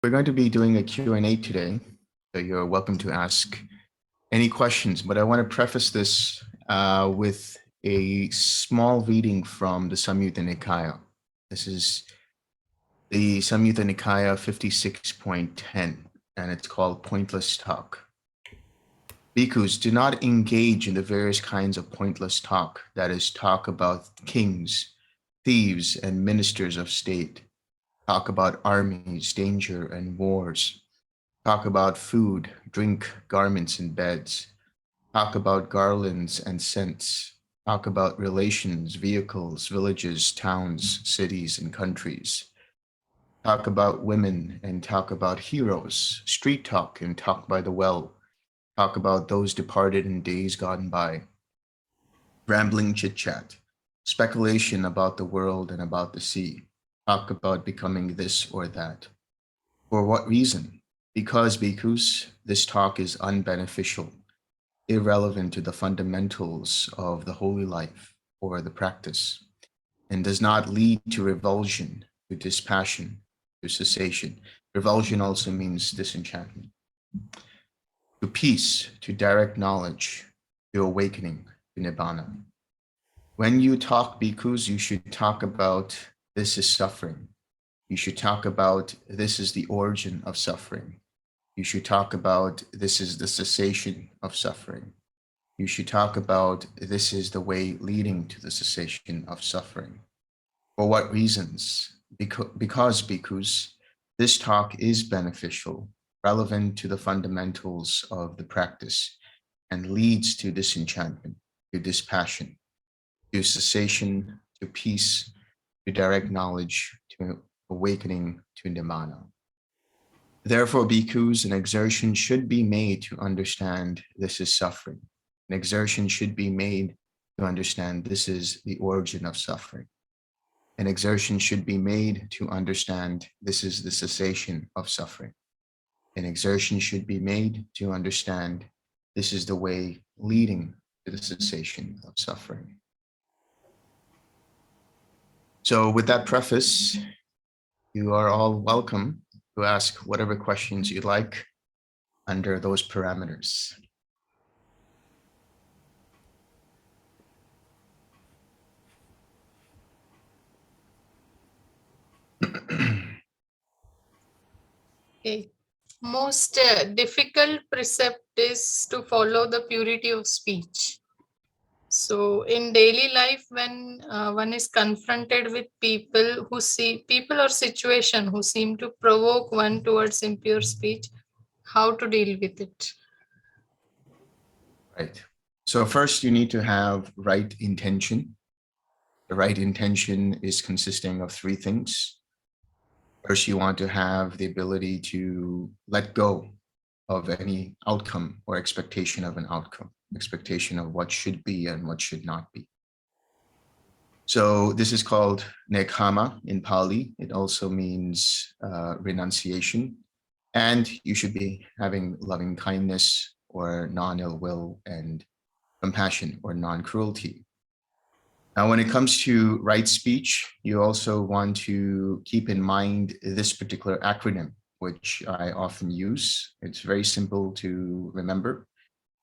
We're going to be doing a Q&A today, so you're welcome to ask any questions, but I want to preface this with a small reading from the Samyutta Nikaya. This is the Samyutta Nikaya 56.10, and it's called Pointless Talk. Bhikkhus, do not engage in the various kinds of pointless talk, that is, talk about kings, thieves, and ministers of state. Talk about armies, danger, and wars. Talk about food, drink, garments, and beds. Talk about garlands and scents. Talk about relations, vehicles, villages, towns, cities, and countries. Talk about women and talk about heroes. Street talk and talk by the well. Talk about those departed in days gone by. Rambling chit-chat. Speculation about the world and about the sea. Talk about becoming this or that. For what reason? Because, bhikkhus, this talk is unbeneficial, irrelevant to the fundamentals of the holy life or the practice, and does not lead to revulsion, to dispassion, to cessation. Revulsion also means disenchantment. To peace, to direct knowledge, to awakening, to nibbana. When you talk, bhikkhus, you should talk about this is suffering. You should talk about this is the origin of suffering. You should talk about this is the cessation of suffering. You should talk about this is the way leading to the cessation of suffering. For what reasons? Because, bhikkhus, this talk is beneficial, relevant to the fundamentals of the practice, and leads to disenchantment, to dispassion, to cessation, to peace, to direct knowledge, to awakening, to nibbana. Therefore, bhikkhus, an exertion should be made to understand this is suffering. An exertion should be made to understand this is the origin of suffering. An exertion should be made to understand this is the cessation of suffering. An exertion should be made to understand this is the way leading to the cessation of suffering. So with that preface, you are all welcome to ask whatever questions you'd like under those parameters. Okay. Most difficult precept is to follow the purity of speech. So in daily life, when one is confronted with people or situation who seem to provoke one towards impure speech, how to deal with it? Right. So first you need to have right intention. The right intention is consisting of three things. First, you want to have the ability to let go of any outcome or expectation of an outcome, expectation of what should be and what should not be. So this is called nekkhamma in Pali. It also means renunciation. And you should be having loving kindness or non-ill will and compassion or non-cruelty. Now, when it comes to right speech, you also want to keep in mind this particular acronym, which I often use. It's very simple to remember.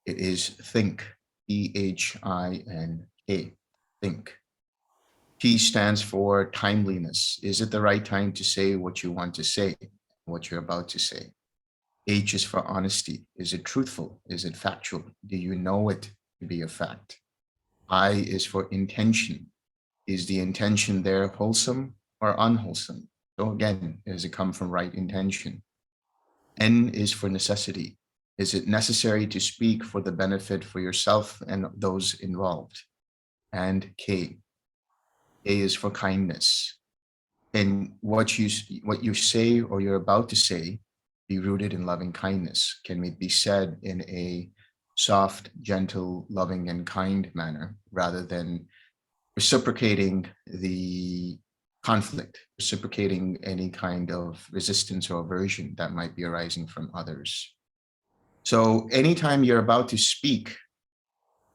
It is THINK, T-H-I-N-K, think. T stands for timeliness. Is it the right time to say what you want to say, what you're about to say? H is for honesty. Is it truthful? Is it factual? Do you know it to be a fact? I is for intention. Is the intention there wholesome or unwholesome? So again, does it come from right intention? N is for necessity. Is it necessary to speak for the benefit for yourself and those involved? And K. K is for kindness. And what you say or you're about to say be rooted in loving kindness. Can it be said in a soft, gentle, loving, and kind manner rather than reciprocating the conflict, reciprocating any kind of resistance or aversion that might be arising from others? So anytime you're about to speak,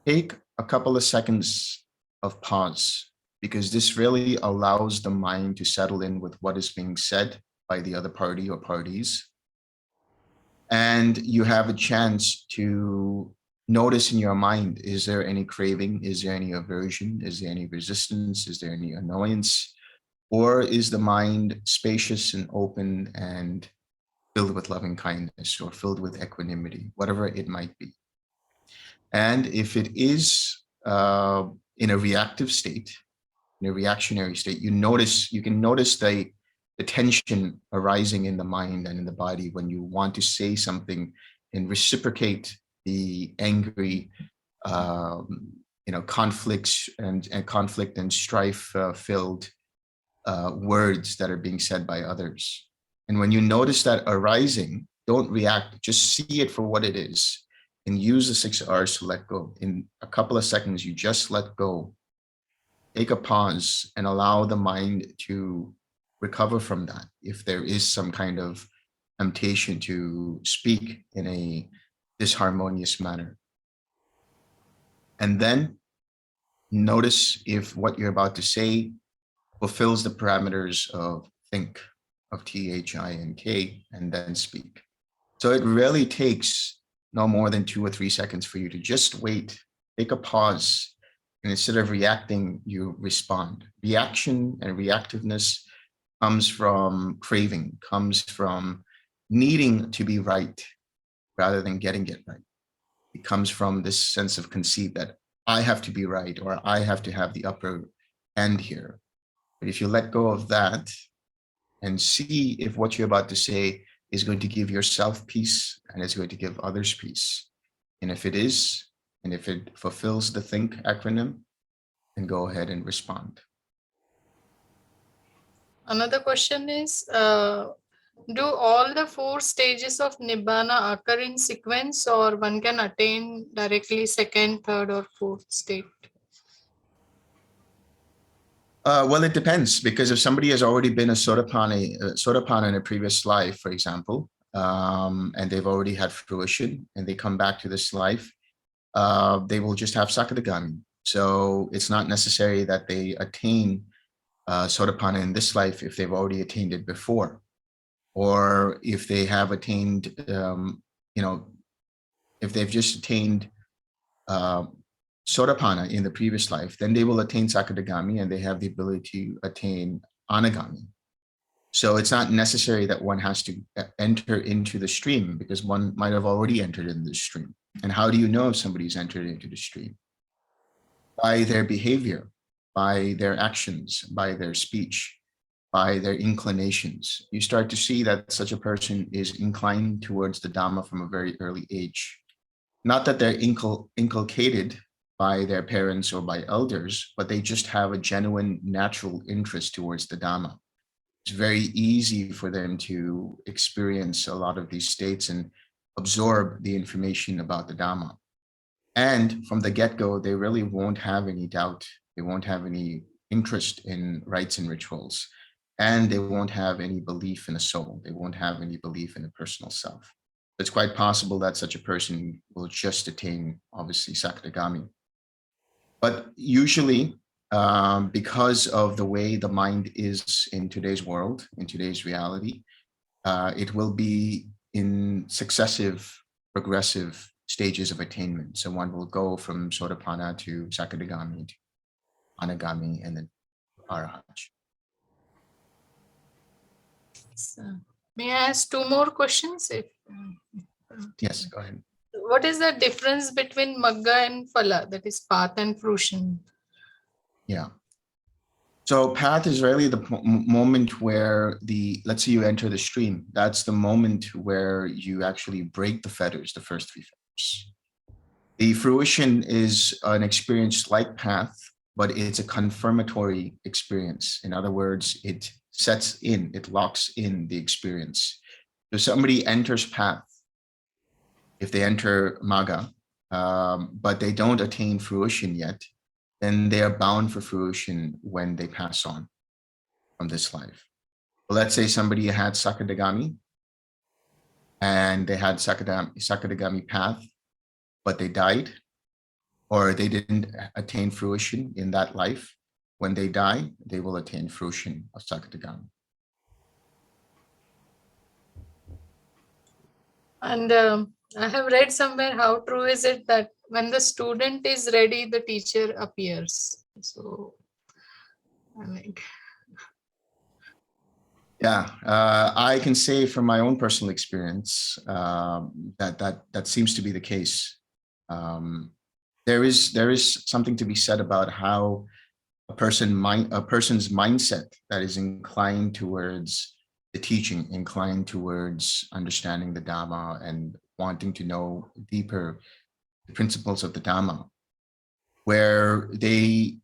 take a couple of seconds of pause, because this really allows the mind to settle in with what is being said by the other party or parties. And you have a chance to notice in your mind, is there any craving? Is there any aversion? Is there any resistance? Is there any annoyance? Or is the mind spacious and open and filled with loving kindness or filled with equanimity, whatever it might be? And if it is in a reactive state, in a reactionary state, you can notice the tension arising in the mind and in the body when you want to say something and reciprocate the angry, conflicts and conflict and strife filled words that are being said by others. And when you notice that arising, don't react, just see it for what it is and use the 6 R's to let go. In a couple of seconds, you just let go. Take a pause and allow the mind to recover from that. If there is some kind of temptation to speak in a disharmonious manner. And then notice if what you're about to say fulfills the parameters of think, of THINK, and then speak. So it really takes no more than 2 or 3 seconds for you to just wait, take a pause, and instead of reacting, you respond. Reaction and reactiveness comes from craving, comes from needing to be right rather than getting it right. It comes from this sense of conceit that I have to be right or I have to have the upper hand here. But if you let go of that and see if what you're about to say is going to give yourself peace and it's going to give others peace. And if it is, and if it fulfills the think acronym, then go ahead and respond. Another question is, do all the 4 stages of Nibbana occur in sequence, or one can attain directly 2nd, 3rd, or 4th state? Well, it depends, because if somebody has already been a Sotapanna in a previous life, for example, and they've already had fruition and they come back to this life, they will just have Sakadagami. So it's not necessary that they attain Sotapanna in this life if they've already attained it before, or if they have attained, if they've just attained Sotapanna in the previous life, then they will attain Sakadagami and they have the ability to attain Anagami. So it's not necessary that one has to enter into the stream, because one might have already entered in the stream. And how do you know if somebody's entered into the stream? By their behavior, by their actions, by their speech, by their inclinations. You start to see that such a person is inclined towards the Dhamma from a very early age. Not that they're inculcated by their parents or by elders, but they just have a genuine natural interest towards the Dhamma. It's very easy for them to experience a lot of these states and absorb the information about the Dhamma. And from the get-go, they really won't have any doubt. They won't have any interest in rites and rituals. And they won't have any belief in a soul. They won't have any belief in a personal self. It's quite possible that such a person will just attain, obviously, Sakadagami. But usually, because of the way the mind is in today's world, in today's reality, it will be in successive, progressive stages of attainment. So one will go from Sotapanna to Sakadagami to Anagami and then Arahat. So, may I ask 2 more questions? Yes, go ahead. What is the difference between Magga and Phala, that is path and fruition? Yeah. So path is really the moment where let's say you enter the stream. That's the moment where you actually break the fetters, the first 3 fetters. The fruition is an experience like path, but it's a confirmatory experience. In other words, it sets in, it locks in the experience. So somebody enters path, if they enter Magga, but they don't attain fruition yet, then they are bound for fruition when they pass on from this life. Let's say somebody had Sakadagami and they had Sakadagami path, but they died, or they didn't attain fruition in that life. When they die, they will attain fruition of Sakadagami. And I have read somewhere, how true is it that when the student is ready, the teacher appears? So, I like, Yeah, I can say from my own personal experience that seems to be the case. There is something to be said about how a person's mindset that is inclined towards the teaching, inclined towards understanding the Dhamma and wanting to know deeper the principles of the Dhamma, where they,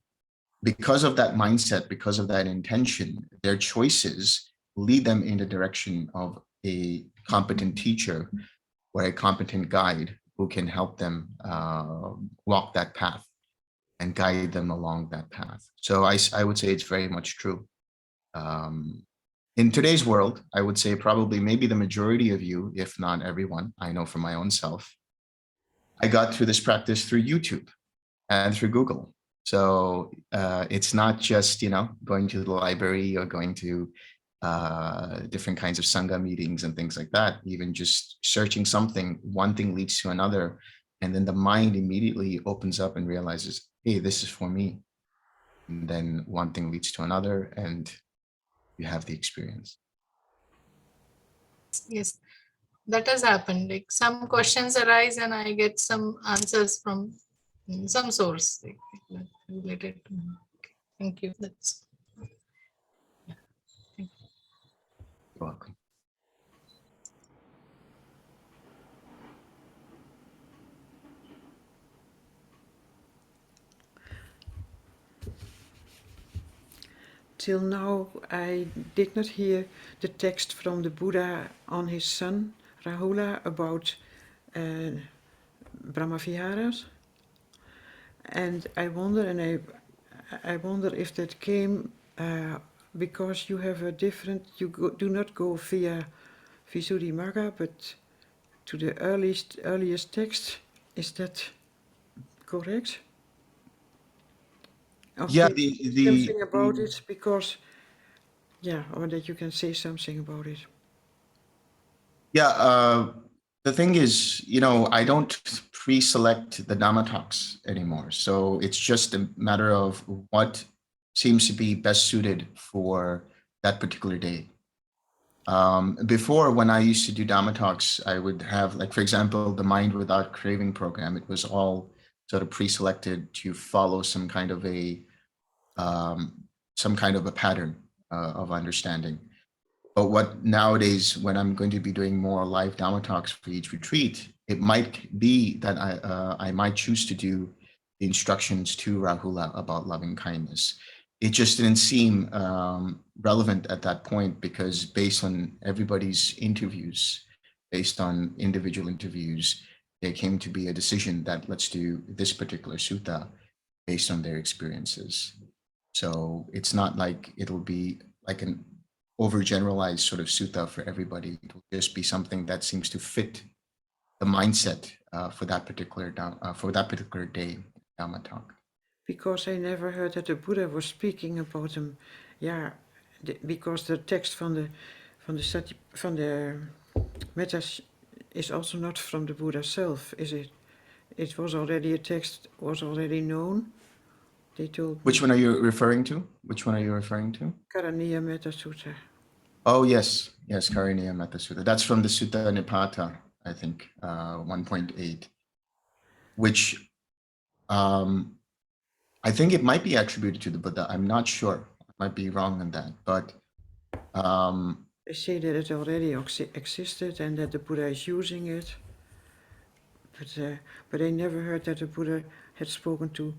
because of that mindset, because of that intention, their choices lead them in the direction of a competent teacher or a competent guide who can help them walk that path and guide them along that path. So I would say it's very much true. In today's world, I would say probably maybe the majority of you, if not everyone, I know from my own self, I got through this practice through YouTube and through Google. So it's not just, going to the library or going to different kinds of Sangha meetings and things like that. Even just searching something, one thing leads to another. And then the mind immediately opens up and realizes, hey, this is for me. And then one thing leads to another and you have the experience. yes, that has happened. Like some questions arise and I get some answers from some source like related to me. Okay, thank you. That's You're welcome. Till now, I did not hear the text from the Buddha on his son, Rahula, about Brahmaviharas. And I wonder if that came because you have a different, do not go via Visuddhimagga, but to the earliest text. Is that correct? Or Yeah, can you say something about it? Because, or that you can say something about it. Yeah, the thing is, I don't pre-select the Dhamma talks anymore. So it's just a matter of what seems to be best suited for that particular day. Before, when I used to do Dhamma talks, I would have, like, for example, the Mind Without Craving program. It was all sort of pre-selected to follow some kind of a pattern of understanding. But what nowadays, when I'm going to be doing more live Dhamma talks for each retreat, it might be that I might choose to do the instructions to Rahula about loving kindness. It just didn't seem relevant at that point because based on everybody's interviews, based on individual interviews, there came to be a decision that let's do this particular sutta based on their experiences. So it's not like it'll be like an overgeneralized sort of sutta for everybody. It'll just be something that seems to fit the mindset for that particular day Dhamma talk. Because I never heard that the Buddha was speaking about them. Because the text from the Mettas is also not from the Buddha self, is it? It was already a text, was already known. They told me. Which one are you referring to? Which one are you referring to? Karaniya Metta Sutta. Oh, yes. Yes, Karaniya Metta Sutta. That's from the Sutta Nipata, I think, 1.8, which I think it might be attributed to the Buddha. I'm not sure. I might be wrong on that. But they say that it already existed and that the Buddha is using it. But I never heard that the Buddha had spoken to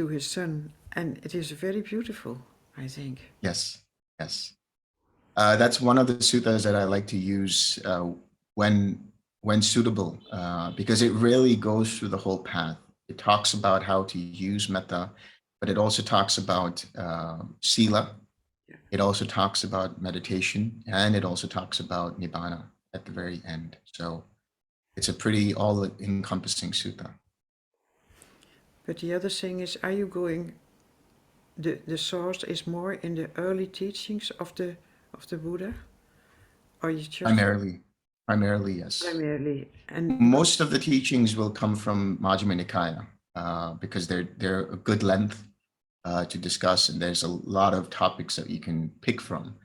his son. And it is very beautiful, I think. Yes. That's one of the suttas that I like to use when suitable, because it really goes through the whole path. It talks about how to use metta, but it also talks about sila. It also talks about meditation, and it also talks about nibbana at the very end. So it's a pretty all-encompassing sutta. But the other thing is, are you going? The source is more in the early teachings of the Buddha, or you just Primarily, Primarily, yes. Primarily, and Most of the teachings will come from Majjhima Nikaya because they're a good length to discuss, and there's a lot of topics that you can pick from.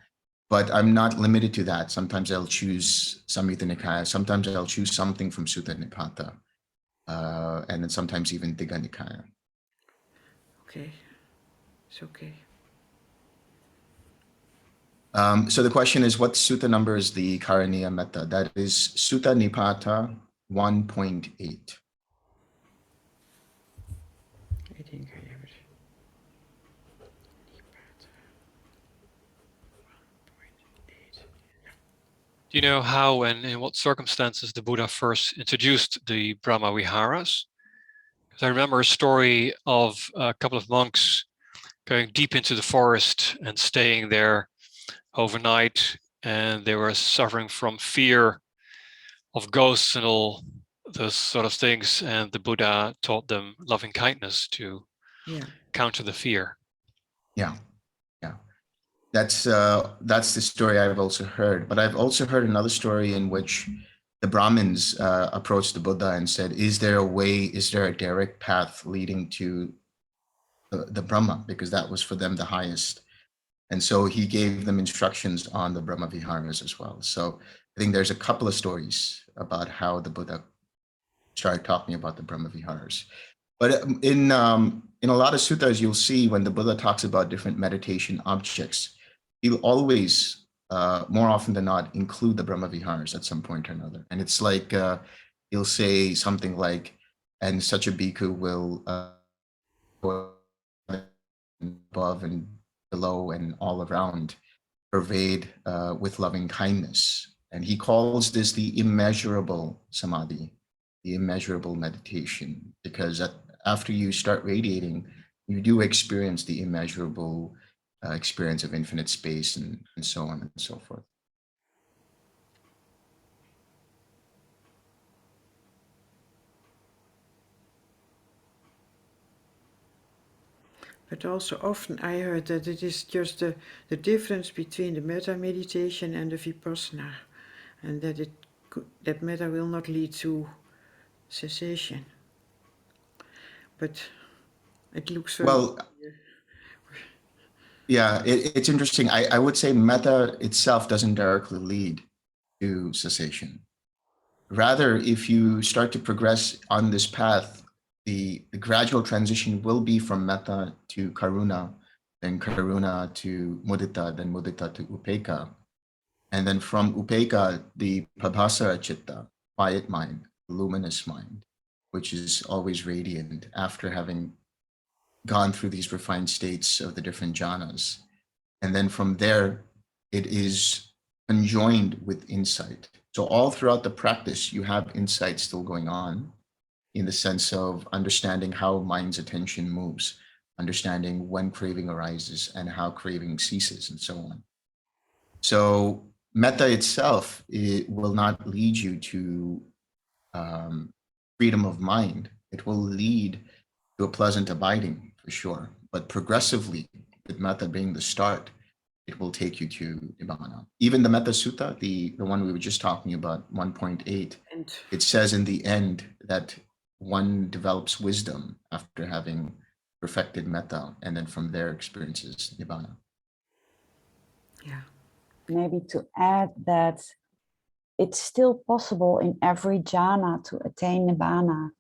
But I'm not limited to that. Sometimes I'll choose Samyutta Nikaya. Sometimes I'll choose something from Sutta Nipata, and then sometimes even Digha Nikaya. okay, it's okay. So the question is, what sutta number is the Karaniya Metta? That is Sutta Nipata 1.8. I think I have it. Do you know how and in what circumstances the Buddha first introduced the Brahma Viharas? Because I remember a story of a couple of monks going deep into the forest and staying there overnight, and they were suffering from fear of ghosts and all those sort of things, and the Buddha taught them loving kindness to counter the fear. Yeah. That's the story I've also heard. But I've also heard another story in which the Brahmins approached the Buddha and said, is there a direct path leading to the Brahma? Because that was for them the highest. And so he gave them instructions on the Brahma Viharas as well. So I think there's a couple of stories about how the Buddha started talking about the Brahma Viharas. But in a lot of suttas, you'll see when the Buddha talks about different meditation objects, he'll always, more often than not, include the Brahma Viharas at some point or another. And it's like, he'll say something like, and such a bhikkhu will go above and below and all around, pervade with loving kindness. And he calls this the immeasurable samadhi, the immeasurable meditation, because after you start radiating, you do experience the immeasurable experience of infinite space and so on and so forth. But also often I heard that it is just the difference between the metta meditation and the vipassana, and that metta will not lead to cessation. But it looks very well. Yeah, it's interesting. I would say metta itself doesn't directly lead to cessation. Rather, if you start to progress on this path, the gradual transition will be from metta to karuna, then karuna to mudita, then mudita to upekkha. And then from upekkha, the pabhasara citta, quiet mind, luminous mind, which is always radiant after having gone through these refined states of the different jhanas. And then from there, it is conjoined with insight. So all throughout the practice, you have insight still going on in the sense of understanding how mind's attention moves, understanding when craving arises and how craving ceases and so on. So metta itself, it will not lead you to freedom of mind. It will lead to a pleasant abiding for sure, but progressively, with metta being the start, it will take you to Nibbana. Even the Metta Sutta, the one we were just talking about, 1.8, it says in the end that one develops wisdom after having perfected metta, and then from there experiences Nibbana. Yeah. Maybe to add that it's still possible in every jhana to attain Nibbana.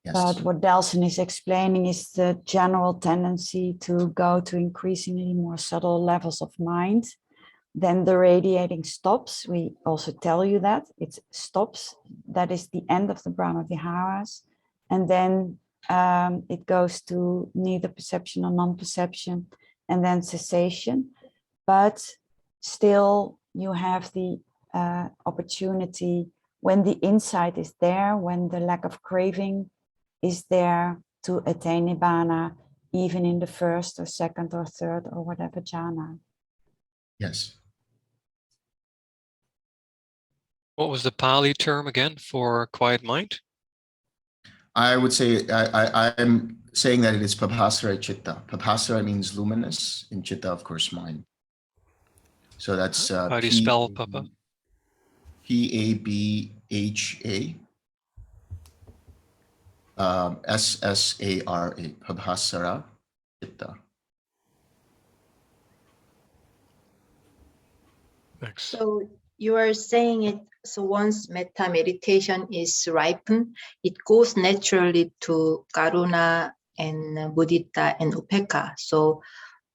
Yes. But what Delson is explaining is the general tendency to go to increasingly more subtle levels of mind. Then the radiating stops. We also tell you that it stops. That is the end of the Brahma Viharas. And then it goes to neither perception or non-perception, and then cessation. But still you have the opportunity when the insight is there, when the lack of craving is there, to attain Nibbana, even in the first or second or third or whatever jhana. Yes. What was the Pali term again for quiet mind? I would say, I'm saying that it is pabhasara citta. Pabhasara means luminous, and citta, of course, mind. So that's How do you spell Papa? Pabha. Ssara, Pabhasara Chitta. Thanks. So you are saying it, so once metta meditation is ripened, it goes naturally to karuna and mudita and upekkha. So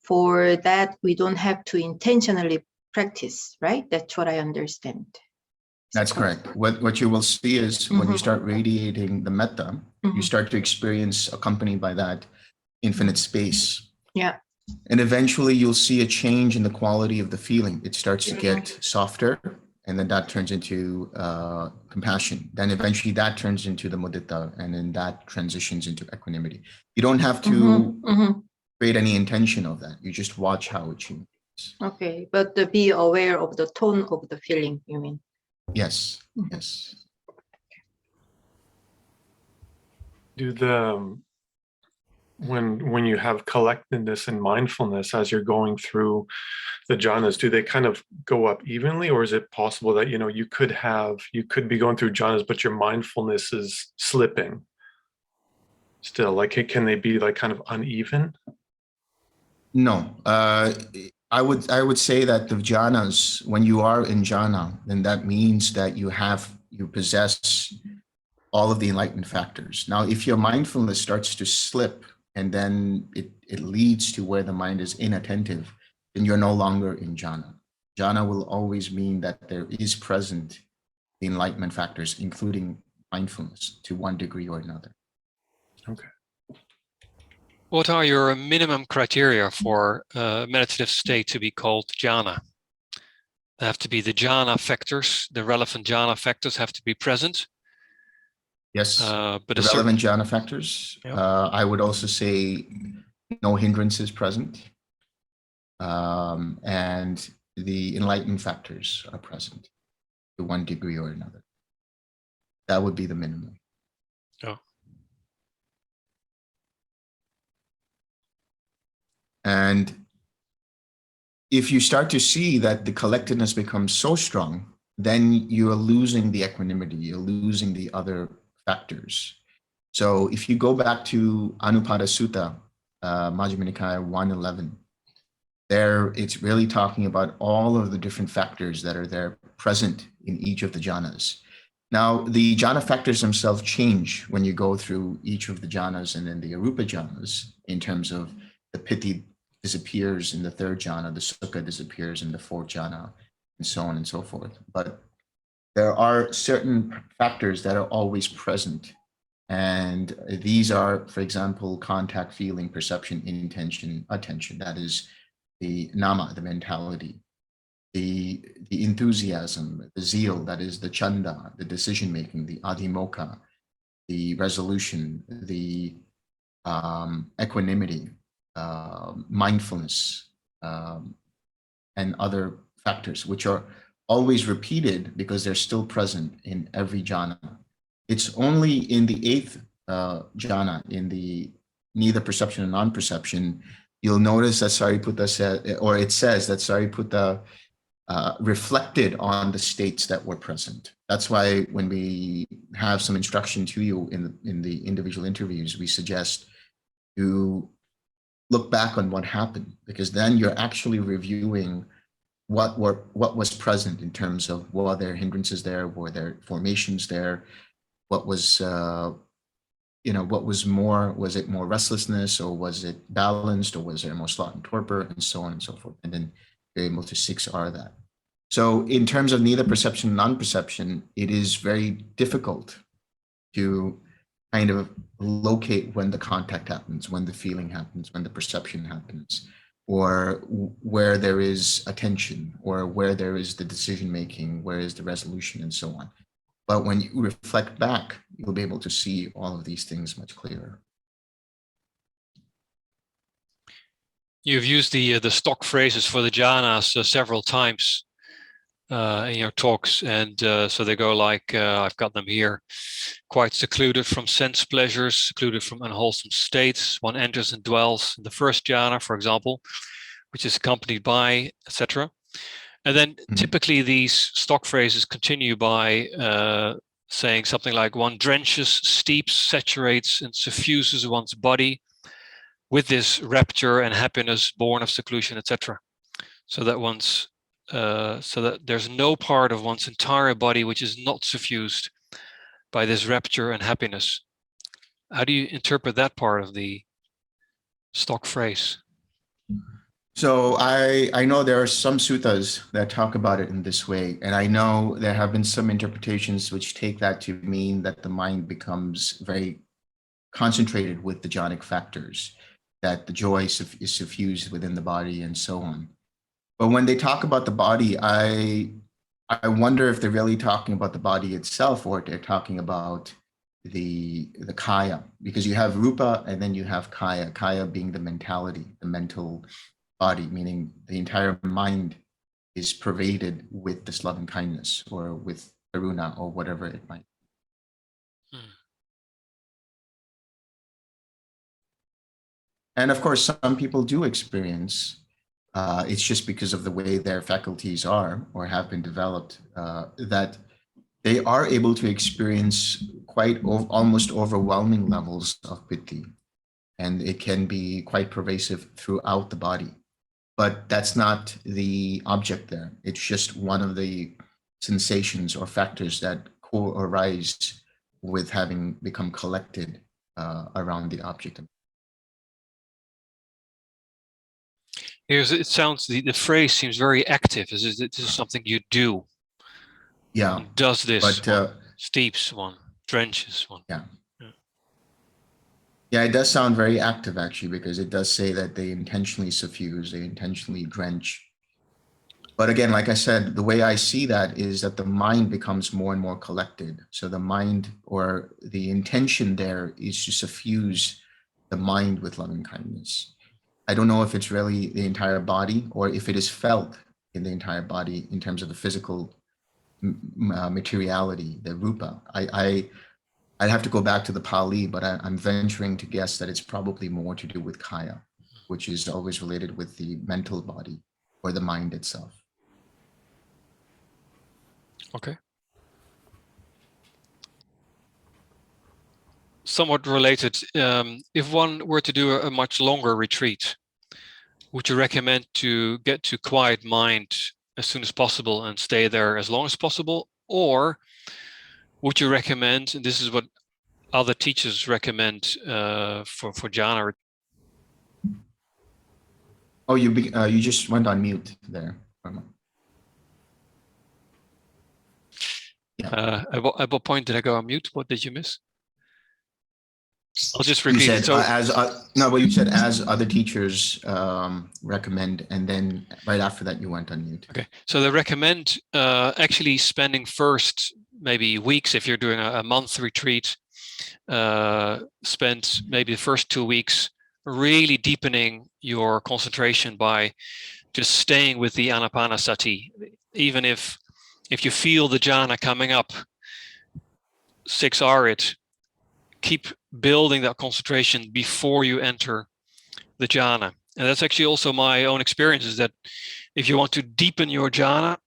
for that, we don't have to intentionally practice, right? That's what I understand. That's correct. What you will see is when you Mhm. start radiating the metta, you Mhm. start to experience, accompanied by that, infinite space. Yeah. And eventually you'll see a change in the quality of the feeling. It starts to get softer, and then that turns into compassion. Then eventually that turns into the mudita, and then that transitions into equanimity. You don't have to create any intention of that. You just watch how it changes. Okay, but be aware of the tone of the feeling, you mean? Yes, yes. Do the when you have collectedness and mindfulness as you're going through the jhanas, do they kind of go up evenly, or is it possible that you could be going through jhanas but your mindfulness is slipping still? Like, can they be like kind of uneven? No, I would say that the jhanas, when you are in jhana, then that means that you possess all of the enlightenment factors. Now, if your mindfulness starts to slip and then it leads to where the mind is inattentive, then you're no longer in jhana. Jhana will always mean that there is present the enlightenment factors, including mindfulness, to one degree or another. Okay. What are your minimum criteria for a meditative state to be called jhana? There have to be the jhana factors, the relevant jhana factors have to be present. Yes, but the relevant jhana factors. Yep. I would also say no hindrances present, and the enlightenment factors are present to one degree or another. That would be the minimum. Oh. And if you start to see that the collectedness becomes so strong, then you are losing the equanimity, you're losing the other factors. So if you go back to Anupada Sutta, Majjhima Nikaya 111, there it's really talking about all of the different factors that are there present in each of the jhanas. Now, the jhana factors themselves change when you go through each of the jhanas, and then the arupa jhanas, in terms of the piti disappears in the third jhana, the sukha disappears in the fourth jhana, and so on and so forth. But there are certain factors that are always present. And these are, for example, contact, feeling, perception, intention, attention. That is the nama, the mentality, the enthusiasm, the zeal, that is the chanda, the decision-making, the adhimokkha, the resolution, the equanimity, mindfulness, and other factors, which are always repeated because they're still present in every jhana. It's only in the eighth jhana, in the neither perception and non-perception, you'll notice that Sariputta said, or it says that Sariputta reflected on the states that were present. That's why when we have some instruction to you in the individual interviews, we suggest you look back on what happened, because then you're actually reviewing what was present in terms of were there hindrances there, were there formations there, what was what was more, was it more restlessness, or was it balanced, or was there more sloth and torpor, and so on and so forth, and then you're able to 6R that. So in terms of neither perception and non-perception, it is very difficult to kind of locate when the contact happens, when the feeling happens, when the perception happens, or where there is attention, or where there is the decision-making, where is the resolution, and so on. But when you reflect back, you'll be able to see all of these things much clearer. You've used the stock phrases for the jhanas several times in your talks, and so they go like, I've got them here: quite secluded from sense pleasures, secluded from unwholesome states. One enters and dwells in the first jhana, for example, which is accompanied by, etc. And then Mhm. typically these stock phrases continue by saying something like, one drenches, steeps, saturates, and suffuses one's body with this rapture and happiness born of seclusion, etc. So that there's no part of one's entire body which is not suffused by this rapture and happiness. How do you interpret that part of the stock phrase? So I know there are some suttas that talk about it in this way, and I know there have been some interpretations which take that to mean that the mind becomes very concentrated with the jhanic factors, that the joy is suffused within the body and so on. But when they talk about the body, I wonder if they're really talking about the body itself, or they're talking about the kaya, because you have rupa and then you have kaya being the mentality, the mental body, meaning the entire mind is pervaded with this loving kindness or with karuna or whatever it might be. And of course, some people do experience, it's just because of the way their faculties are or have been developed, that they are able to experience quite almost overwhelming levels of piti. And it can be quite pervasive throughout the body. But that's not the object there. It's just one of the sensations or factors that co-arise with having become collected around the object. It sounds, the phrase seems very active. This is something you do. Yeah. One does this, but, one steeps, one drenches, one. Yeah. Yeah, it does sound very active, actually, because it does say that they intentionally suffuse, they intentionally drench. But again, like I said, the way I see that is that the mind becomes more and more collected. So the mind, or the intention there, is to suffuse the mind with loving kindness. I don't know if it's really the entire body or if it is felt in the entire body in terms of the physical materiality, the rupa. I'd have to go back to the Pali, but I'm venturing to guess that it's probably more to do with kaya, which is always related with the mental body or the mind itself. Okay. Somewhat related, if one were to do a much longer retreat, would you recommend to get to quiet mind as soon as possible and stay there as long as possible? Or would you recommend, and this is what other teachers recommend for jhana? Oh, you just went on mute there. Yeah. At what point did I go on mute? What did you miss? I'll just You repeat said it. So, no, but you said as other teachers recommend, and then right after that you went on mute. okay, so they recommend actually spending first maybe weeks, if you're doing a month retreat, spend maybe the first 2 weeks really deepening your concentration by just staying with the anapanasati. Even if you feel the jhana coming up, 6R it, keep building that concentration before you enter the jhana. And that's actually also my own experience, is that if you want to deepen your jhana,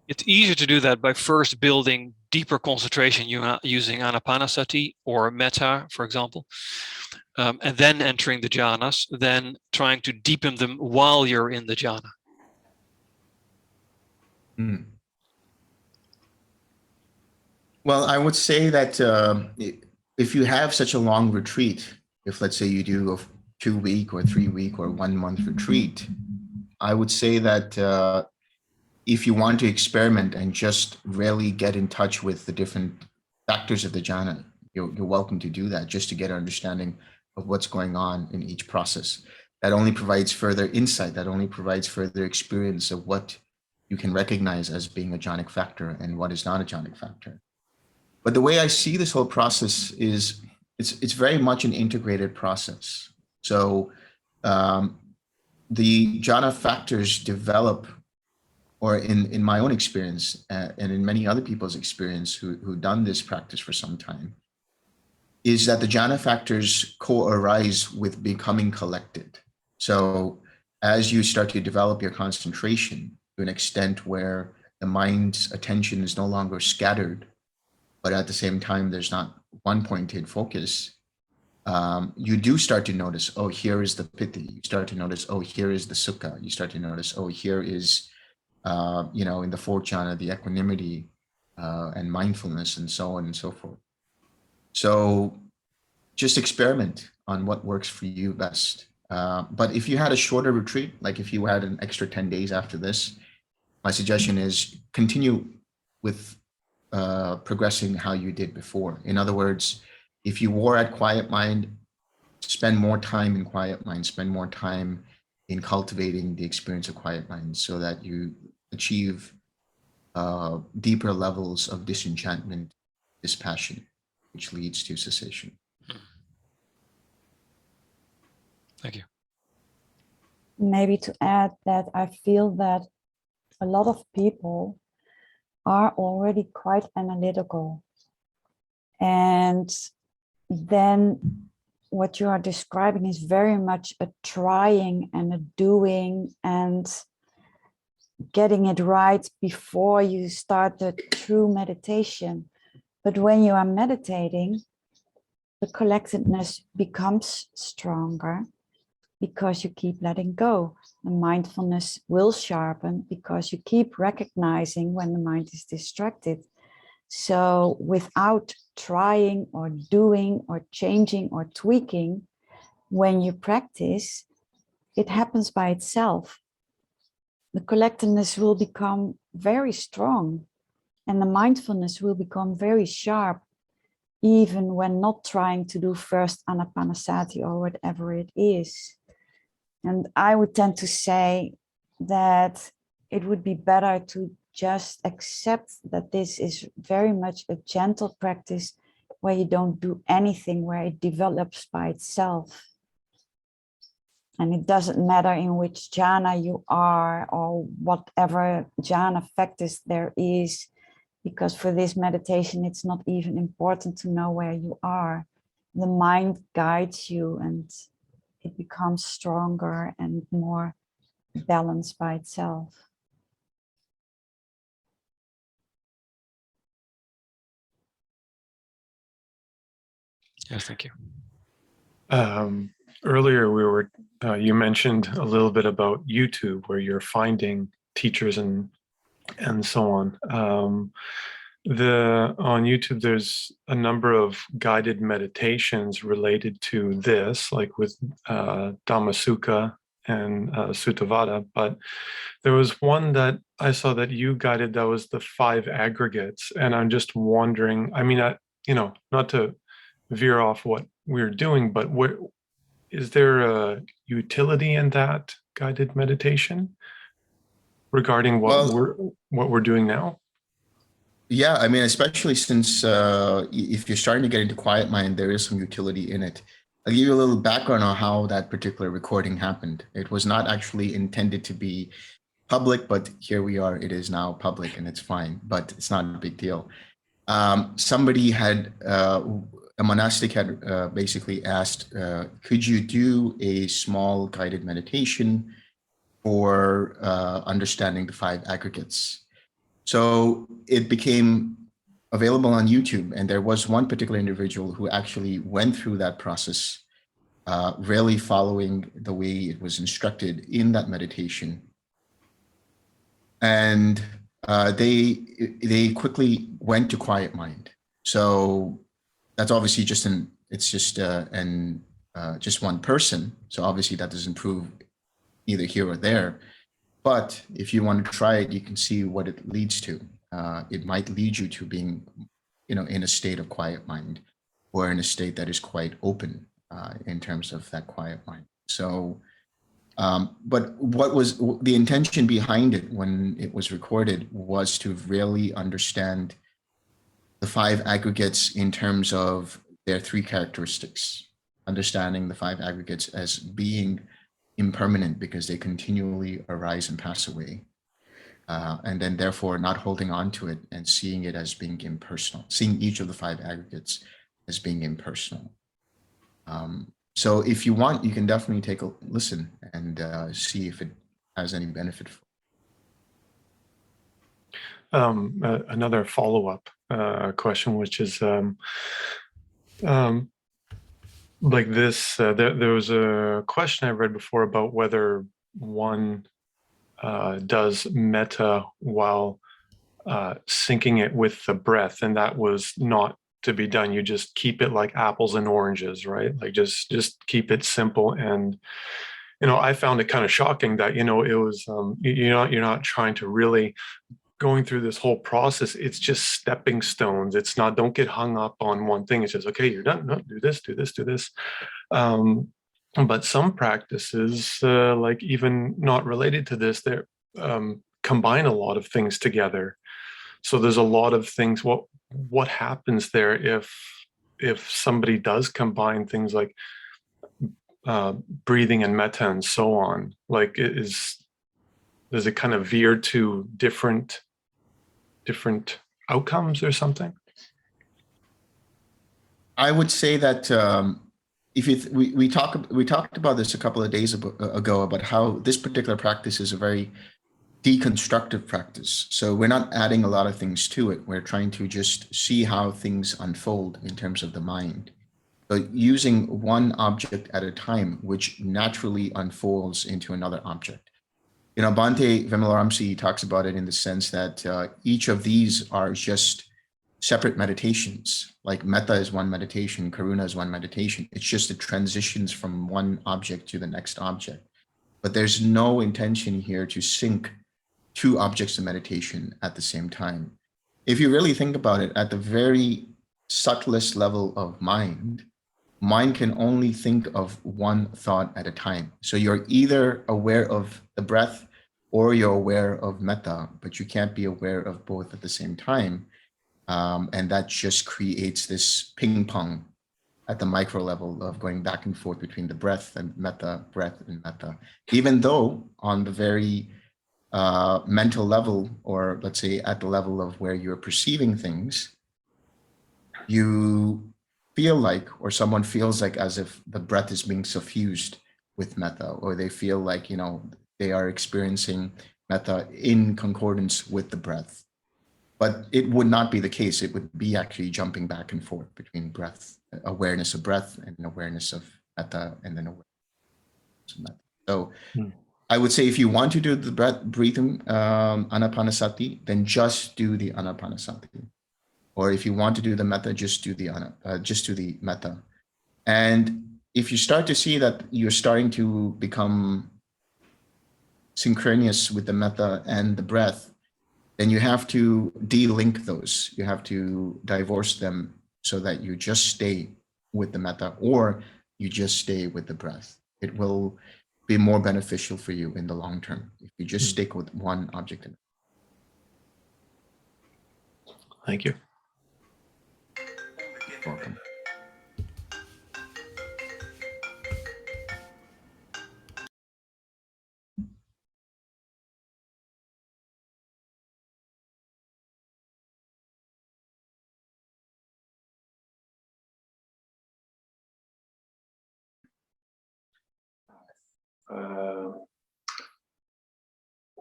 it's easier to do that by first building deeper concentration using anapanasati or metta, for example, and then entering the jhanas, then trying to deepen them while you're in the jhana. Mm. Well, I would say that if you have such a long retreat, if let's say you do a 2-week or 3-week or 1-month retreat, I would say that if you want to experiment and just really get in touch with the different factors of the jhana, you're welcome to do that, just to get an understanding of what's going on in each process. That only provides further insight, that only provides further experience of what you can recognize as being a jhanic factor and what is not a jhanic factor. But the way I see this whole process is it's very much an integrated process. So the jhana factors develop, or in my own experience and in many other people's experience who've done this practice for some time, is that the jhana factors co-arise with becoming collected. So as you start to develop your concentration to an extent where the mind's attention is no longer scattered, but at the same time, there's not one pointed focus, you do start to notice, oh, here is the piti. You start to notice, oh, here is the sukha. You start to notice, oh, here is, in the fourth jhana, the equanimity and mindfulness and so on and so forth. So just experiment on what works for you best. But if you had a shorter retreat, like if you had an extra 10 days after this, my suggestion is continue with progressing how you did before. In other words, if you were at quiet mind, spend more time in quiet mind, spend more time in cultivating the experience of quiet mind so that you achieve deeper levels of disenchantment, dispassion, which leads to cessation. Thank you. Maybe to add that I feel that a lot of people are already quite analytical. And then what you are describing is very much a trying and a doing and getting it right before you start the true meditation. But when you are meditating, the collectedness becomes stronger because you keep letting go. The mindfulness will sharpen because you keep recognizing when the mind is distracted. So without trying or doing or changing or tweaking, when you practice, it happens by itself. The collectedness will become very strong and the mindfulness will become very sharp, even when not trying to do first anapanasati or whatever it is. And I would tend to say that it would be better to just accept that this is very much a gentle practice where you don't do anything, where it develops by itself. And it doesn't matter in which jhana you are or whatever jhana factors there is, because for this meditation, it's not even important to know where you are. The mind guides you and it becomes stronger and more balanced by itself. Yes, thank you. Earlier, you mentioned a little bit about YouTube, where you're finding teachers and so on. On YouTube, there's a number of guided meditations related to this, like with Dhamma Sukha and Suttavada. But there was one that I saw that you guided that was the 5 aggregates, and I'm just wondering. I mean, not to veer off what we're doing, but is there a utility in that guided meditation regarding what we're doing now? Yeah, I mean, especially since if you're starting to get into quiet mind, there is some utility in it. I'll give you a little background on how that particular recording happened. It was not actually intended to be public, but here we are. It is now public and it's fine, but it's not a big deal. Somebody had, a monastic had basically asked, could you do a small guided meditation for understanding the 5 aggregates? So it became available on YouTube, and there was one particular individual who actually went through that process, really following the way it was instructed in that meditation. And they quickly went to quiet mind. So that's obviously just one person. So obviously that doesn't prove either here or there. But if you want to try it, you can see what it leads to. It might lead you to being, in a state of quiet mind, or in a state that is quite open in terms of that quiet mind. So, but what was the intention behind it when it was recorded was to really understand the 5 aggregates in terms of their 3 characteristics, understanding the 5 aggregates as being impermanent because they continually arise and pass away. And then therefore not holding on to it and seeing it as being impersonal, seeing each of the 5 aggregates as being impersonal. So if you want, you can definitely take a listen and see if it has any benefit. Another follow-up question, which is like this, there was a question I read before about whether one does metta while syncing it with the breath, and that was not to be done. You just keep it like apples and oranges, right? Like just keep it simple. And I found it kind of shocking that it was you're not trying to really going through this whole process. It's just stepping stones. It's not, don't get hung up on one thing. It's just, okay, you're done. No, do this, do this, do this. But some practices, like even not related to this, they combine a lot of things together. So there's a lot of things. What happens there if somebody does combine things like breathing and metta and so on? Like, does it kind of veer to different outcomes or something? I would say that we talked about this a couple of days ago about how this particular practice is a very deconstructive practice. So we're not adding a lot of things to it. We're trying to just see how things unfold in terms of the mind, but using one object at a time, which naturally unfolds into another object. Bhante Vimalaramsi talks about it in the sense that each of these are just separate meditations. Like metta is one meditation, karuna is one meditation. It's just the transitions from one object to the next object. But there's no intention here to sync two objects of meditation at the same time. If you really think about it, at the very subtlest level of mind can only think of one thought at a time. So you're either aware of the breath or you're aware of metta, but you can't be aware of both at the same time. And that just creates this ping pong at the micro level of going back and forth between the breath and metta, breath and metta. Even though on the very mental level, or let's say at the level of where you're perceiving things, you feel like, or someone feels like as if the breath is being suffused with metta, or they feel like, they are experiencing metta in concordance with the breath. But it would not be the case. It would be actually jumping back and forth between breath, awareness of breath and awareness of metta, and then awareness of metta. So I would say if you want to do the breathing anapanasati, then just do the anapanasati. Or if you want to do the metta, just do the metta. And if you start to see that you're starting to become synchronous with the metta and the breath, then you have to de-link those. You have to divorce them so that you just stay with the metta, or you just stay with the breath. It will be more beneficial for you in the long term if you just stick with one object. Thank you. You're welcome.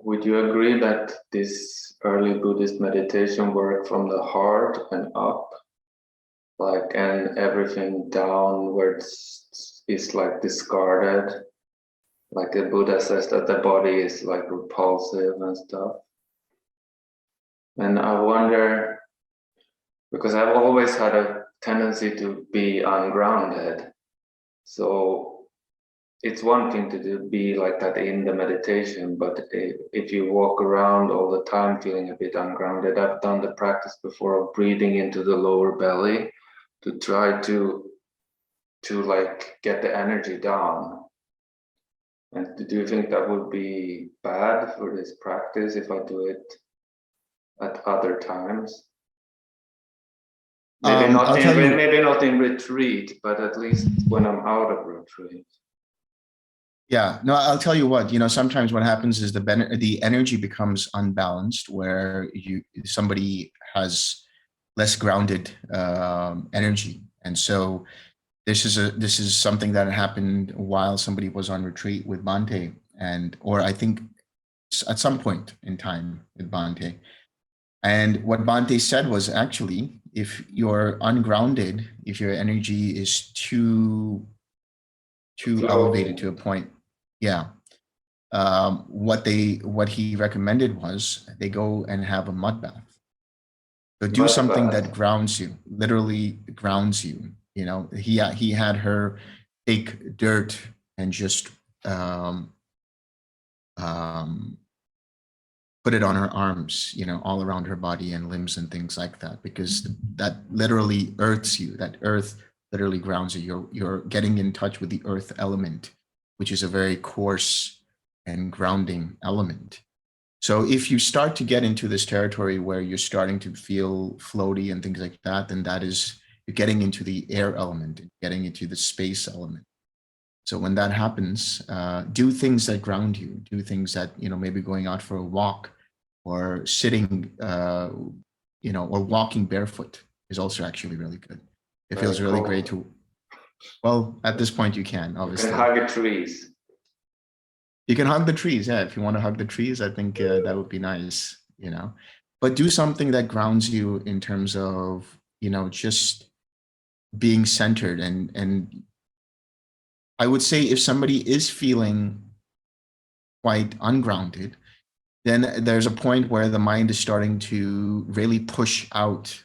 Would you agree that this early Buddhist meditation worked from the heart and up, and everything downwards is like discarded? Like the Buddha says that the body is like repulsive and stuff. And I wonder, because I've always had a tendency to be ungrounded. So it's one thing to be like that in the meditation, but if you walk around all the time feeling a bit ungrounded, I've done the practice before of breathing into the lower belly to try to like get the energy down. And do you think that would be bad for this practice if I do it at other times? Maybe not in retreat, but at least when I'm out of retreat. Yeah, no, I'll tell you what, sometimes what happens is the energy becomes unbalanced, where somebody has less grounded energy. And so this is something that happened while somebody was on retreat with Bhante, or I think at some point in time with Bhante. And what Bhante said was, actually, if you're ungrounded, if your energy is too elevated to a point, what he recommended was they go and have a mud bath. So do something that grounds you, literally grounds you. You know, he had her take dirt and just put it on her arms, you know, all around her body and limbs and things like that, because that literally earths you. That earth literally grounds you. You're getting in touch with the earth element, which is a very coarse and grounding element. So if you start to get into this territory where you're starting to feel floaty and things like that, then that is, you're getting into the air element, getting into the space element. So when that happens, do things that ground you, do things that, you know, maybe going out for a walk or sitting, you know, or walking barefoot is also actually really good. It feels really great to, well, at this point you can, obviously. You can hug trees. You can hug the trees, yeah. If you want to hug the trees, I think that would be nice, you know. But do something that grounds you in terms of, you know, just being centered. And I would say if somebody is feeling quite ungrounded, then there's a point where the mind is starting to really push out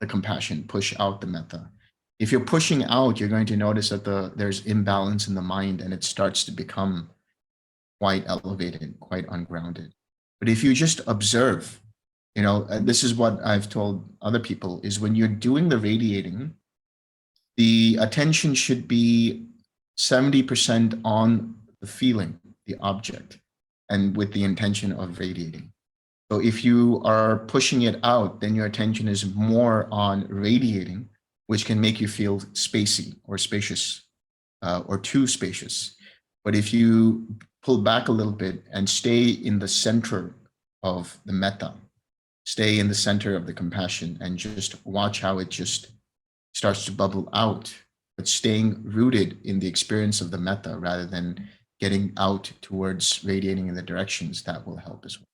the compassion, push out the metta. If you're pushing out, you're going to notice that there's imbalance in the mind and it starts to become quite elevated, quite ungrounded. But if you just observe, you know, this is what I've told other people, is when you're doing the radiating, the attention should be 70% on the feeling, the object, and with the intention of radiating. So if you are pushing it out, then your attention is more on radiating, which can make you feel spacey or spacious, or too spacious. But if you pull back a little bit and stay in the center of the metta, stay in the center of the compassion, and just watch how it just starts to bubble out, but staying rooted in the experience of the metta rather than getting out towards radiating in the directions, that will help as well.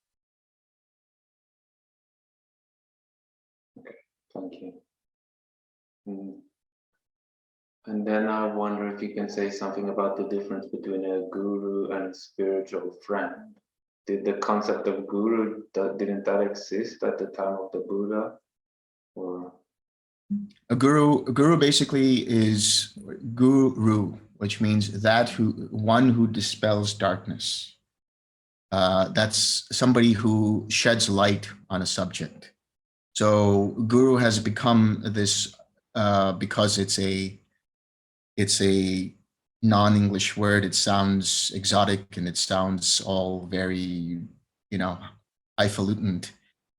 Okay, thank you. And then I wonder if you can say something about the difference between a guru and a spiritual friend. Did the concept of guru, didn't that exist at the time of the Buddha? Or A guru basically is guru, which means one who dispels darkness. That's somebody who sheds light on a subject. So guru has become this because it's a non-English word. It sounds exotic and it sounds all very, you know, highfalutin,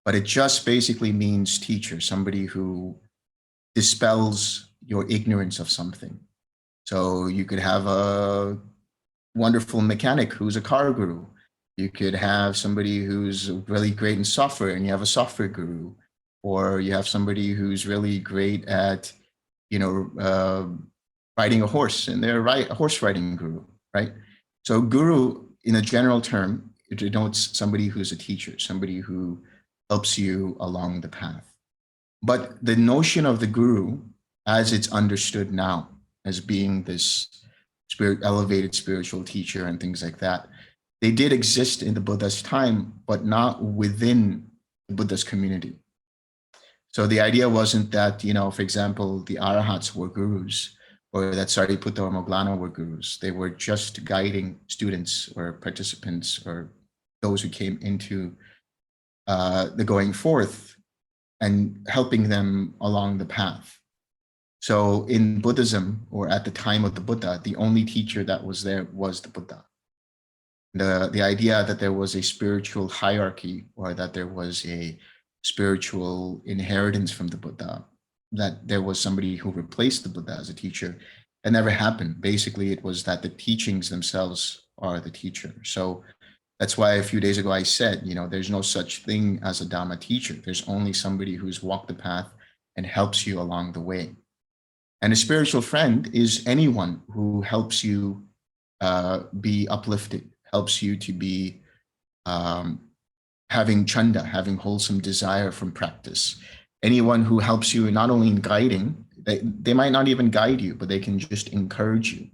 but it just basically means teacher, somebody who dispels your ignorance of something. So you could have a wonderful mechanic who's a car guru. You could have somebody who's really great in software and you have a software guru, or you have somebody who's really great at, you know, riding a horse and they're a horse riding guru, right? So guru, in a general term, it denotes somebody who's a teacher, somebody who helps you along the path. But the notion of the guru, as it's understood now, as being this elevated spiritual teacher and things like that, they did exist in the Buddha's time, but not within the Buddha's community. So the idea wasn't that, you know, for example, the Arahats were gurus, or that Sariputta or Moggallana were gurus. They were just guiding students or participants or those who came into the going forth and helping them along the path. So in Buddhism, or at the time of the Buddha, the only teacher that was there was the Buddha. The idea that there was a spiritual hierarchy, or that there was a spiritual inheritance from the Buddha, that there was somebody who replaced the Buddha as a teacher, it never happened. Basically, it was that the teachings themselves are the teacher. So that's why a few days ago I said, you know, there's no such thing as a Dhamma teacher. There's only somebody who's walked the path and helps you along the way. And a spiritual friend is anyone who helps you be uplifted, helps you to be having chanda, having wholesome desire from practice. Anyone who helps you not only in guiding, they might not even guide you, but they can just encourage you.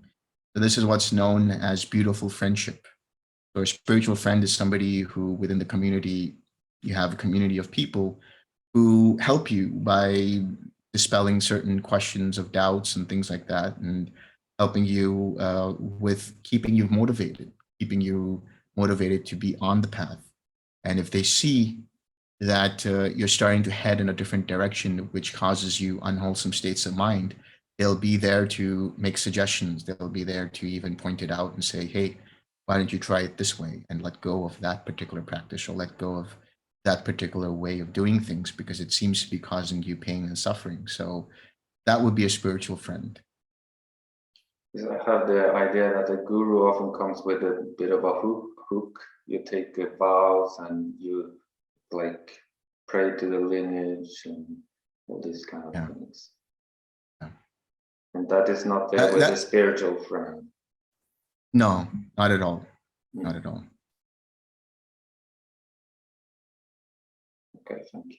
So this is what's known as beautiful friendship. So a spiritual friend is somebody who within the community, you have a community of people who help you by dispelling certain questions of doubts and things like that, and helping you with keeping you motivated to be on the path. And if they see that you're starting to head in a different direction, which causes you unwholesome states of mind, they'll be there to make suggestions. They'll be there to even point it out and say, hey, why don't you try it this way and let go of that particular practice, or let go of that particular way of doing things because it seems to be causing you pain and suffering. So that would be a spiritual friend. I have the idea that the guru often comes with a bit of a hook. You take vows and you like pray to the lineage and all these kind of things. Yeah. And that is not there with a spiritual friend. No, not at all. Not at all. Okay, thank you.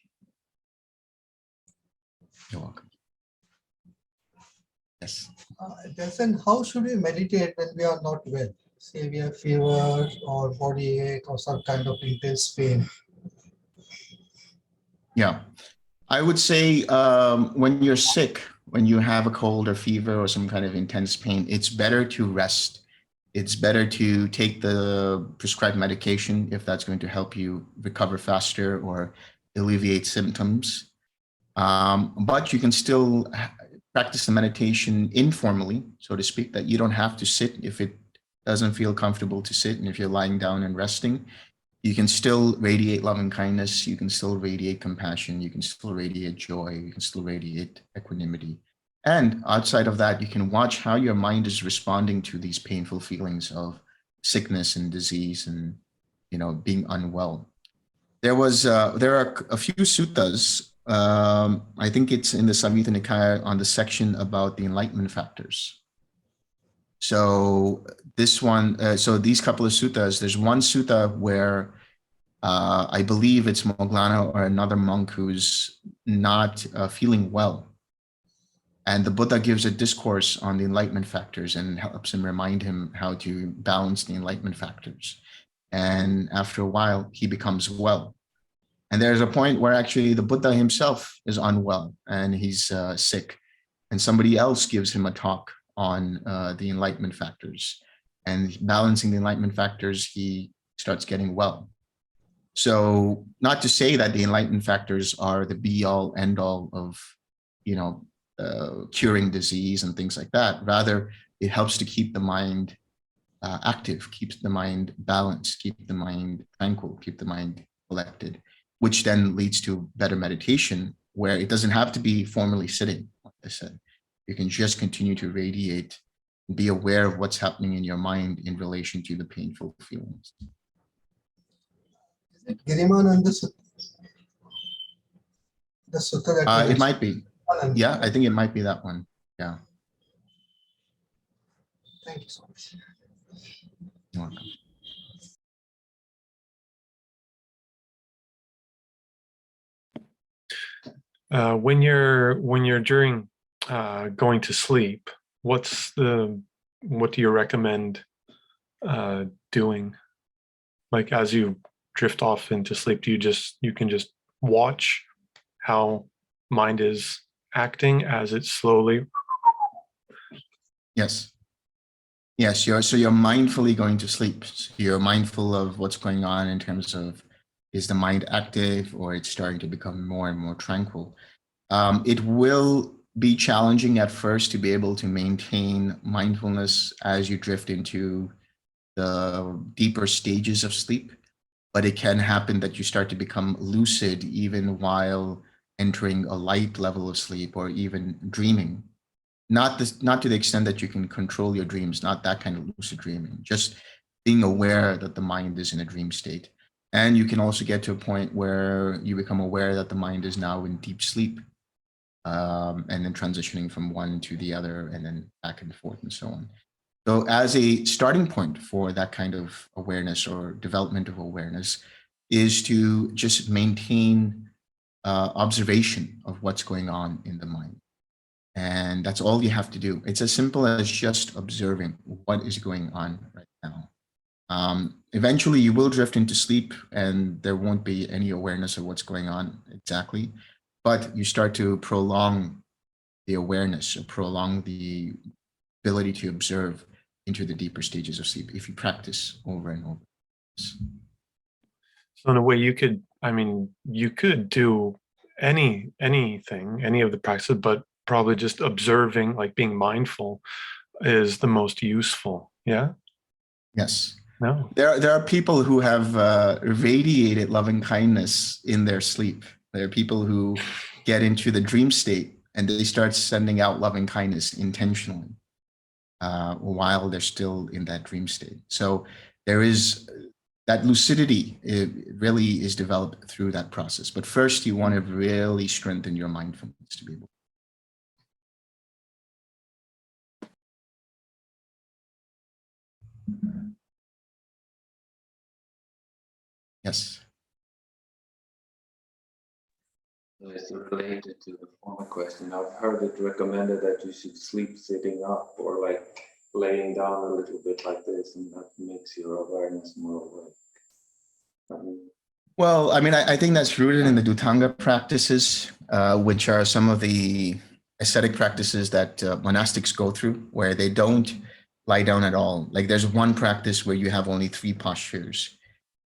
You're welcome. Yes. Delson, how should we meditate when we are not well? Say we have fever or body ache or some kind of intense pain. Yeah, I would say when you're sick, when you have a cold or fever or some kind of intense pain, it's better to rest. It's better to take the prescribed medication if that's going to help you recover faster or alleviate symptoms. But you can still practice the meditation informally, so to speak, that you don't have to sit if it doesn't feel comfortable to sit. And if you're lying down and resting, you can still radiate love and kindness. You can still radiate compassion. You can still radiate joy. You can still radiate equanimity. And outside of that, you can watch how your mind is responding to these painful feelings of sickness and disease and, being unwell. There are a few suttas. I think it's in the Samyutta Nikaya on the section about the enlightenment factors. So this one, so these couple of suttas, there's one sutta where I believe it's Moggallana or another monk who's not feeling well. And the Buddha gives a discourse on the enlightenment factors and helps him remind him how to balance the enlightenment factors. And after a while, he becomes well. And there's a point where actually the Buddha himself is unwell and he's sick. And somebody else gives him a talk on the enlightenment factors. And balancing the enlightenment factors, he starts getting well. So not to say that the enlightenment factors are the be-all, end-all of, curing disease and things like that. Rather, it helps to keep the mind active, keeps the mind balanced, keep the mind tranquil, keep the mind collected, which then leads to better meditation, where it doesn't have to be formally sitting, like I said. You can just continue to radiate and be aware of what's happening in your mind in relation to the painful feelings. Is it Girimananda Sutta? The sutta that it might be. Yeah, I think it might be that one. Yeah. Thank you so much. You're welcome. When you're during going to sleep, what do you recommend doing? Like as you drift off into sleep, you can just watch how mind is acting as it slowly. Yes. So you're mindfully going to sleep. So you're mindful of what's going on in terms of, is the mind active or it's starting to become more and more tranquil. It will be challenging at first to be able to maintain mindfulness as you drift into the deeper stages of sleep, but it can happen that you start to become lucid even while entering a light level of sleep or even dreaming. Not to the extent that you can control your dreams, not that kind of lucid dreaming, just being aware that the mind is in a dream state. And you can also get to a point where you become aware that the mind is now in deep sleep. and then transitioning from one to the other, and then back and forth and so on. So as a starting point for that kind of awareness or development of awareness is to just maintain observation of what's going on in the mind. And that's all you have to do. It's as simple as just observing what is going on right now. Eventually you will drift into sleep and there won't be any awareness of what's going on exactly, but you start to prolong the awareness or prolong the ability to observe into the deeper stages of sleep if you practice over and over. So in a way you could, I mean, you could do anything, any of the practices, but probably just observing, like being mindful is the most useful. Yeah. Yes. No. There are people who have radiated loving kindness in their sleep. There are people who get into the dream state and they start sending out loving kindness intentionally while they're still in that dream state. So there is that lucidity, it really is developed through that process. But first you want to really strengthen your mindfulness to be able. Yes. It's related to the former question. I've heard it recommended that you should sleep sitting up or like laying down a little bit like this, and that makes your awareness more awake. Well, I mean, I think that's rooted in the Dhutanga practices, which are some of the ascetic practices that monastics go through, where they don't lie down at all. Like there's one practice where you have only 3 postures.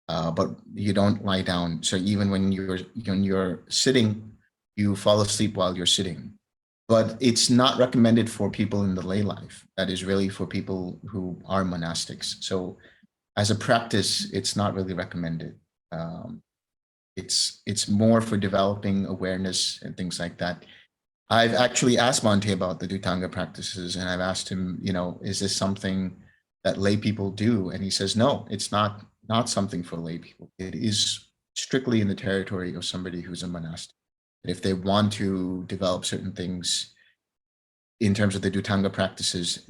But you don't lie down. So even when you're sitting, you fall asleep while you're sitting. But it's not recommended for people in the lay life. That is really for people who are monastics. So as a practice, it's not really recommended. It's more for developing awareness and things like that. I've actually asked Bhante about the Dhutanga practices, and I've asked him, you know, is this something that lay people do? And he says, no, it's not something for lay people. It is strictly in the territory of somebody who's a monastic. If they want to develop certain things in terms of the Dhutanga practices,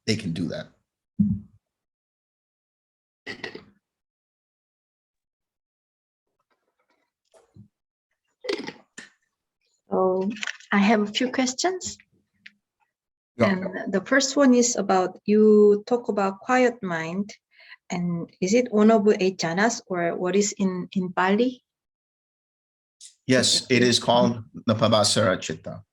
they can do that. So I have a few questions. Yeah. And the first one is about, you talk about quiet mind, and is it one of 8 jhanas or what is in Pali? Yes, it is called the Pabhasara Chitta.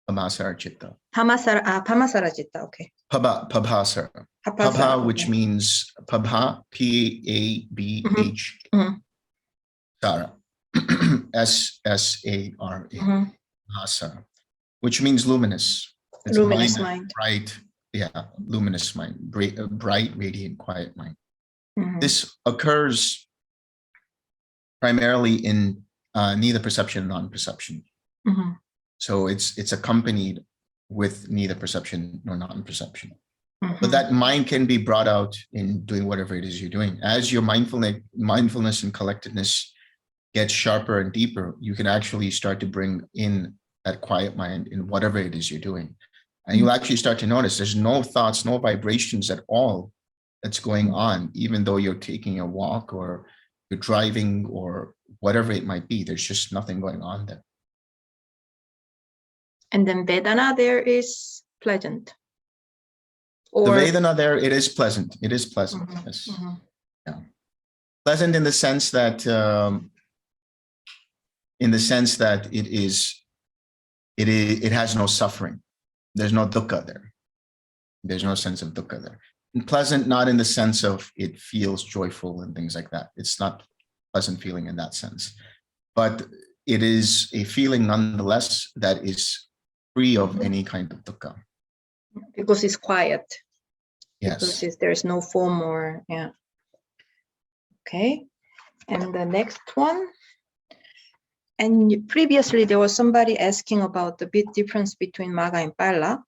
Pabhasara Chitta. Phamasara Chitta, okay. Pabhasara. Pabha, which means Pabha, P-A-B-H, Sara, S-S-A-R-A, Pabhasara, which means luminous. It's luminous mind. Bright, yeah, luminous mind, bright, radiant, quiet mind. This occurs primarily in neither perception and non-perception. So it's accompanied with neither perception nor non-perception. But that mind can be brought out in doing whatever it is you're doing. As your mindfulness and collectedness gets sharper and deeper, you can actually start to bring in that quiet mind in whatever it is you're doing. And you'll actually start to notice there's no thoughts, no vibrations at all that's going on, even though you're taking a walk or you're driving or whatever it might be. There's just nothing going on there. And then Vedana there is pleasant. Or the Vedana there, it is pleasant. It is pleasant. Yes. Yeah. Pleasant in the sense that it has no suffering. There's no dukkha there. There's no sense of dukkha there. And pleasant, not in the sense of it feels joyful and things like that. It's not pleasant feeling in that sense, but it is a feeling nonetheless that is free of any kind of dukkha. Because it's quiet. Yes. Because there's no form or, yeah. Okay. And the next one. And previously there was somebody asking about the big difference between Magga and Pala.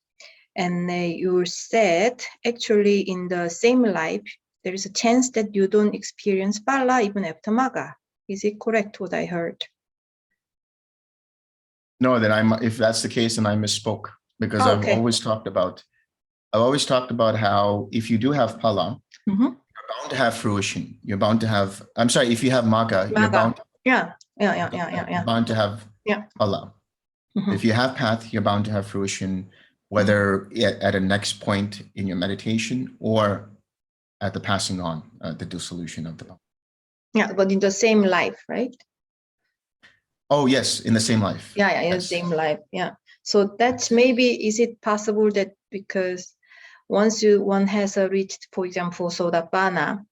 And you said actually in the same life, there is a chance that you don't experience Pala even after Magga. Is it correct what I heard? No, then if that's the case, then I misspoke, because Oh, I've okay. always talked about how if you do have pala, Mhm. you're bound to have fruition. You're bound to have, I'm sorry, if you have magga, you're Maga. bound, Yeah. you're bound to have Yeah. pala. Mhm. If you have path, you're bound to have fruition, whether at a next point in your meditation or at the passing on, the dissolution of the body. Yeah, but in the same life, right? Oh, yes, in the same life. Yeah, in the Yes. same life. Yeah. So that's maybe, is it possible that because once one has reached, for example, Sodapana,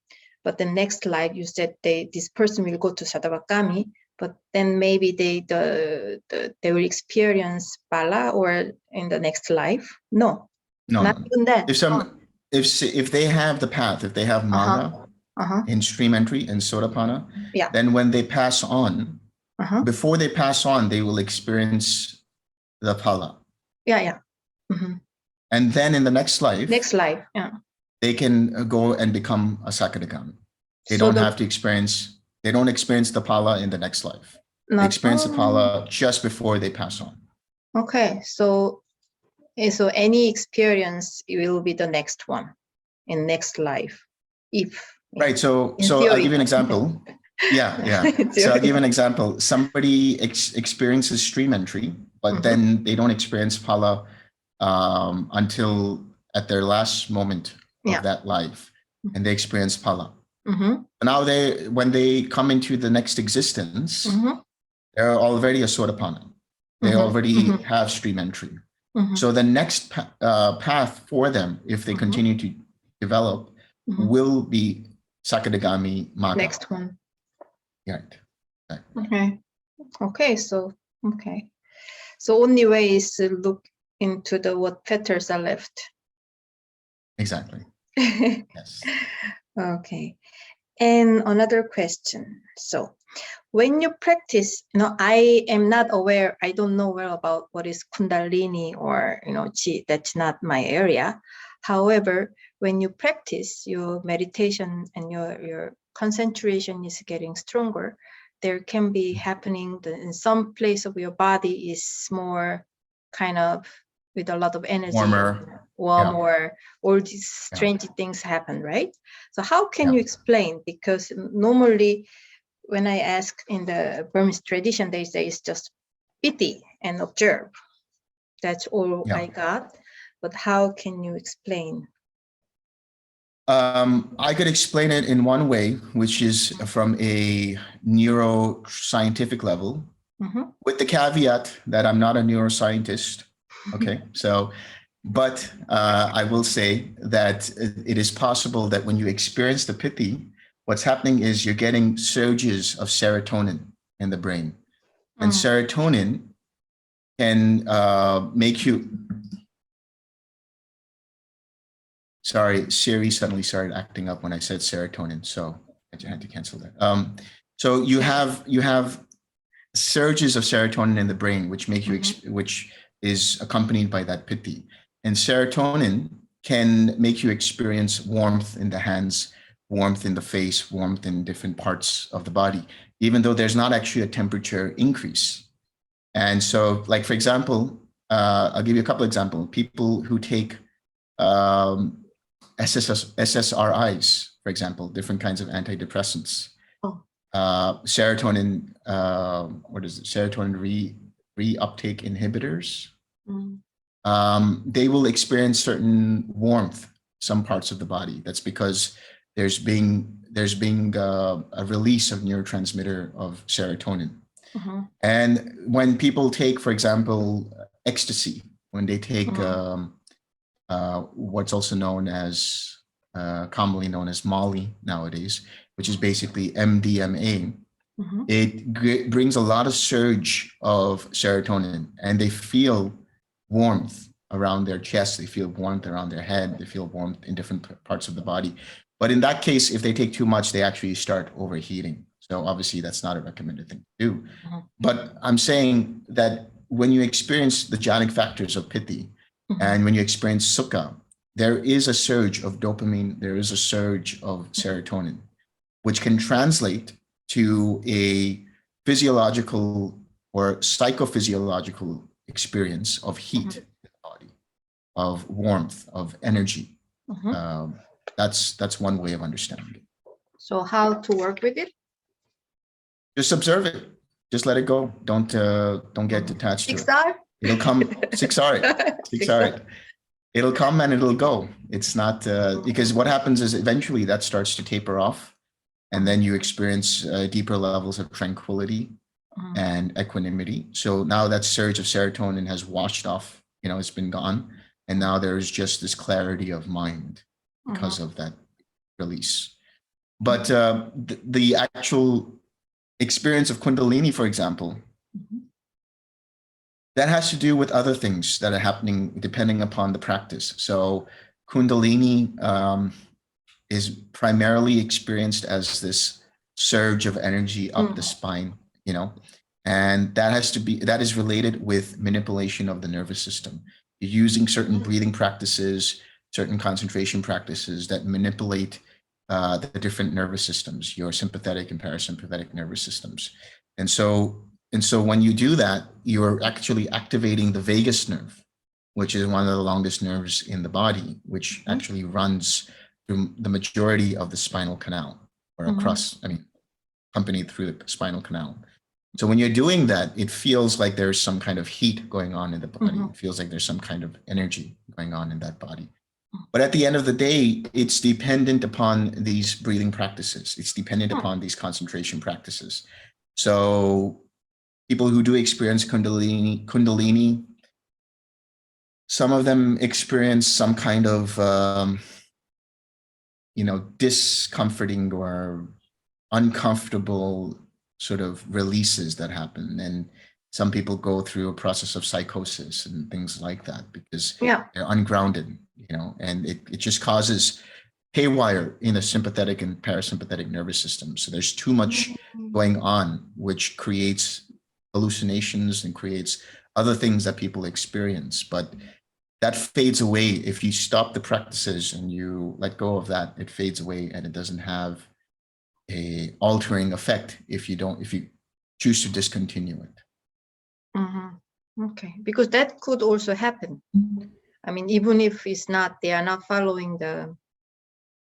but the next life you said this person will go to Sadavakami, but then maybe they will experience Bala or in the next life? No, No, not no. even that. If they have the path, if they have magga in stream entry and sodapana, Yeah. then when they pass on, before they pass on, they will experience the pala. Yeah. Mhm. And then in the next life, Yeah. they can go and become a sakadagami. They So don't have to experience, they don't experience the pala in the next life. They not- experience the pala just before they pass on. Okay, so any experience will be the next one in next life, if Right. So in I'll theory. give you an example. Yeah. So I'll give you an example. Somebody experiences stream entry, but then they don't experience pala until at their last moment of that life, and they experience pala. Now when they come into the next existence, they're already a sodapana. They already have stream entry. So the next path for them, if they continue to develop, will be Sakadagami Magga. Next one. Right. Okay. So only way is to look into what fetters are left. Exactly. Yes. Okay. And another question. So when you practice, I am not aware, I don't know well about what is Kundalini or, Chi, that's not my area. However, when you practice your meditation and your concentration is getting stronger, there can be happening in some place of your body is more kind of with a lot of energy, warm, or all these strange things happen, right? So how can you explain? Because normally when I ask in the Burmese tradition, they say it's just pity and observe. That's all I got. But how can you explain? I could explain it in one way, which is from a neuroscientific level, with the caveat that I'm not a neuroscientist. Okay, but I will say that it is possible that when you experience the piti, what's happening is you're getting surges of serotonin in the brain. And serotonin can make you... Sorry, Siri suddenly started acting up when I said serotonin, so I had to cancel that. So you have surges of serotonin in the brain, which make you which is accompanied by that piti. And serotonin can make you experience warmth in the hands, warmth in the face, warmth in different parts of the body, even though there's not actually a temperature increase. And so, like, for example, I'll give you a couple examples. People who take SSRIs, for example, different kinds of antidepressants, serotonin, serotonin reuptake inhibitors. They will experience certain warmth, some parts of the body. That's because there's being a release of neurotransmitter of serotonin. And when people take, for example, ecstasy, when they take what's also known as, commonly known as Molly nowadays, which is basically MDMA, it brings a lot of surge of serotonin, and they feel warmth around their chest, they feel warmth around their head, they feel warmth in different parts of the body. But in that case, if they take too much, they actually start overheating. So obviously that's not a recommended thing to do. But I'm saying that when you experience the jhanic factors of piti, and when you experience sukha, there is a surge of dopamine, there is a surge of serotonin, which can translate to a physiological or psychophysiological experience of heat in the body, of warmth, of energy. That's one way of understanding it. So how to work with it? Just observe it. Just let it go. Don't get attached to it. 6R? It'll come. 6R. 6R. It'll come and it'll go. It's not because what happens is eventually that starts to taper off, and then you experience deeper levels of tranquility and equanimity. So now that surge of serotonin has washed off. It's been gone, and now there's just this clarity of mind because of that release. But the actual experience of Kundalini, for example, that has to do with other things that are happening depending upon the practice. So Kundalini is primarily experienced as this surge of energy up the spine, and that is related with manipulation of the nervous system. You're using certain breathing practices, certain concentration practices that manipulate the different nervous systems, your sympathetic and parasympathetic nervous systems. And so when you do that, you're actually activating the vagus nerve, which is one of the longest nerves in the body, which actually runs through the majority of the spinal canal, or accompanied through the spinal canal. So when you're doing that, it feels like there's some kind of heat going on in the body. It feels like there's some kind of energy going on in that body. But at the end of the day, it's dependent upon these breathing practices. It's dependent upon these concentration practices. So people who do experience Kundalini, some of them experience some kind of, discomforting or uncomfortable sort of releases that happen. And some people go through a process of psychosis and things like that because they're ungrounded, and it just causes haywire in the sympathetic and parasympathetic nervous system. So there's too much going on, which creates hallucinations and creates other things that people experience. But that fades away if you stop the practices and you let go of that. It fades away, and it doesn't have a altering effect if you choose to discontinue it. Okay, because that could also happen. I mean, even if they are not following the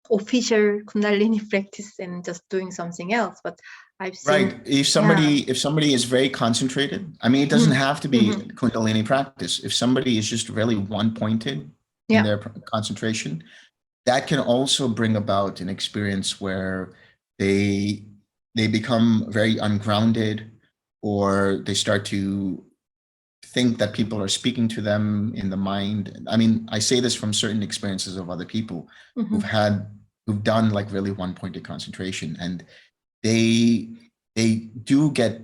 official Kundalini practice and just doing something else, but I've seen. Right. If somebody is very concentrated, it doesn't have to be Kundalini practice. If somebody is just really one-pointed in their concentration, that can also bring about an experience where they become very ungrounded, or they start to think that people are speaking to them in the mind. I say this from certain experiences of other people who've done like really one-pointed concentration, and they do get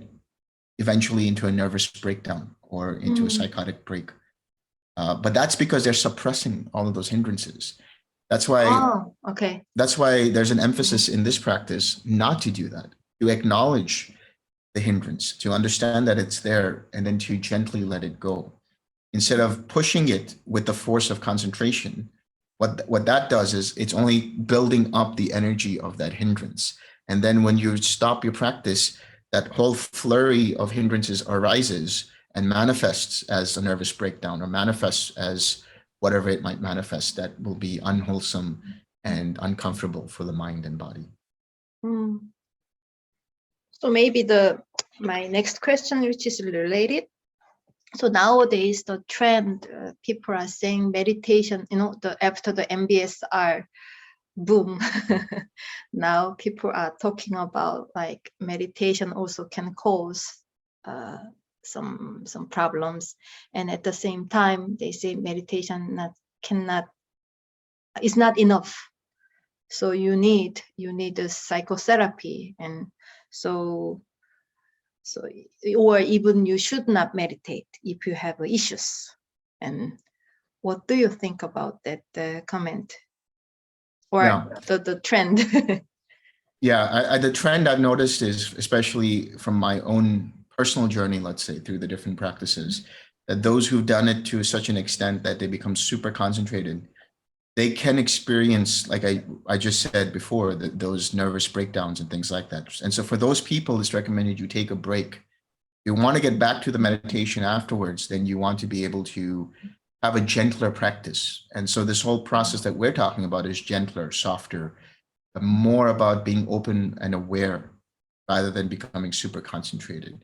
eventually into a nervous breakdown or into a psychotic break. But that's because they're suppressing all of those hindrances. That's why that's why there's an emphasis in this practice not to do that, to acknowledge the hindrance, to understand that it's there, and then to gently let it go. Instead of pushing it with the force of concentration, what that does is it's only building up the energy of that hindrance. And then when you stop your practice, that whole flurry of hindrances arises and manifests as a nervous breakdown, or manifests as whatever it might manifest that will be unwholesome and uncomfortable for the mind and body. So maybe my next question, which is related. So nowadays, the trend, people are saying meditation, after the MBSR boom, now people are talking about like meditation also can cause some problems, and at the same time they say meditation is not enough, so you need a psychotherapy, and so or even you should not meditate if you have issues. And what do you think about that comment, or the trend? The trend I've noticed is, especially from my own personal journey, let's say, through the different practices, that those who've done it to such an extent that they become super concentrated, they can experience, like I just said before, those nervous breakdowns and things like that. And so for those people, it's recommended you take a break You want to get back to the meditation afterwards, then you want to be able to have a gentler practice. And so this whole process that we're talking about is gentler, softer, more about being open and aware rather than becoming super concentrated.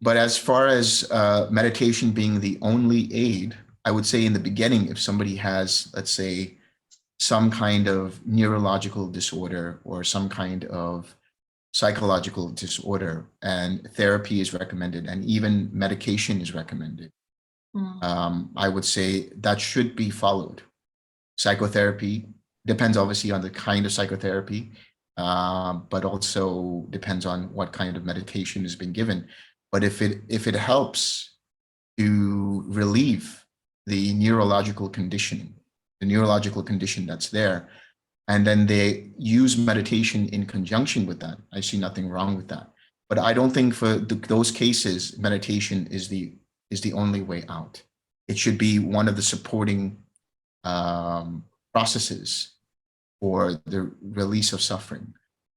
But as far as meditation being the only aid, I would say in the beginning, if somebody has, let's say, some kind of neurological disorder or some kind of psychological disorder, and therapy is recommended, and even medication is recommended, I would say that should be followed. Psychotherapy depends obviously on the kind of psychotherapy, but also depends on what kind of medication has been given. But if it helps to relieve the neurological condition that's there, and then they use meditation in conjunction with that, I see nothing wrong with that. But I don't think for those cases, meditation is the only way out. It should be one of the supporting processes for the release of suffering.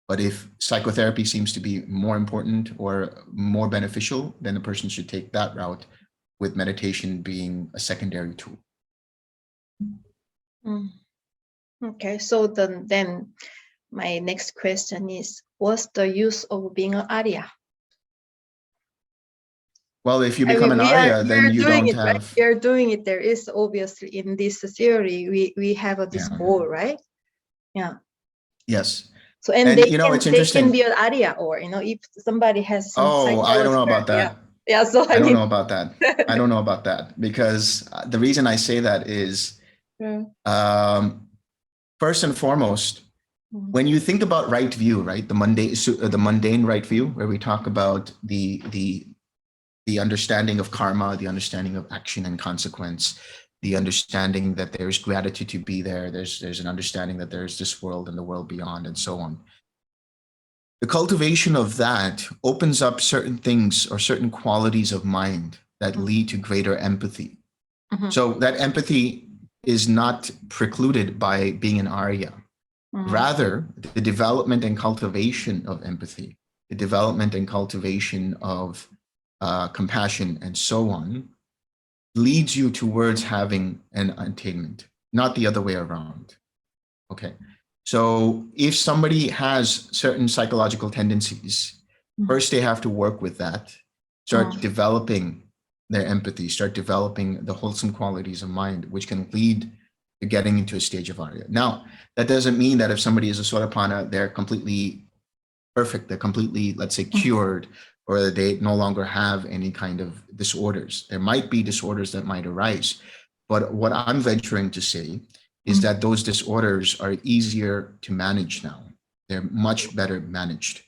But if psychotherapy seems to be more important or more beneficial, then the person should take that route, with meditation being a secondary tool. Okay, so then my next question is, what's the use of being an Arya? Well, if you become an Arya, then you don't have... Right? You're doing it. There is obviously in this theory, we have this goal, right? Yeah. Yes. So and they can be an Arya, or if somebody has some I don't know about that. Yeah. So I don't know about that. I don't know about that, because the reason I say that is, first and foremost, when you think about right view, right, the mundane right view, where we talk about the understanding of karma, the understanding of action and consequence, the understanding that there's gratitude to be there, there's an understanding that there's this world and the world beyond, and so on. The cultivation of that opens up certain things or certain qualities of mind that lead to greater empathy. So that empathy is not precluded by being an Arya. Rather, the development and cultivation of empathy, the development and cultivation of compassion and so on, leads you towards having an attainment, not the other way around. Okay. So if somebody has certain psychological tendencies, first they have to work with that, start developing their empathy, start developing the wholesome qualities of mind, which can lead to getting into a stage of Arya. Now, that doesn't mean that if somebody is a Sotapanna, they're completely perfect, they're completely, let's say, cured, or they no longer have any kind of disorders. There might be disorders that might arise, but what I'm venturing to say is that those disorders are easier to manage now. They're much better managed.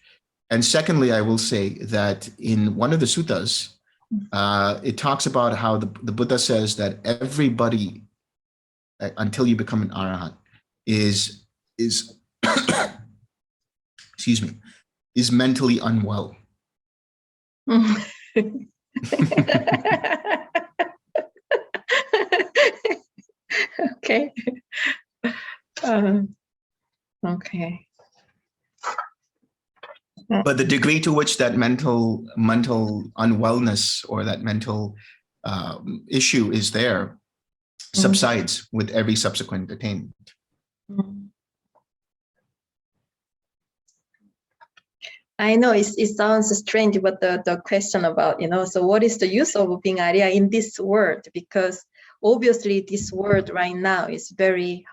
And secondly, I will say that in one of the suttas, it talks about how the Buddha says that everybody, until you become an arahant, is excuse me, is mentally unwell. Okay. Okay. But the degree to which that mental unwellness or that mental issue is there subsides with every subsequent attainment. I know it sounds strange, but the question about, so what is the use of being Arya in this world? Because obviously this world right now is very,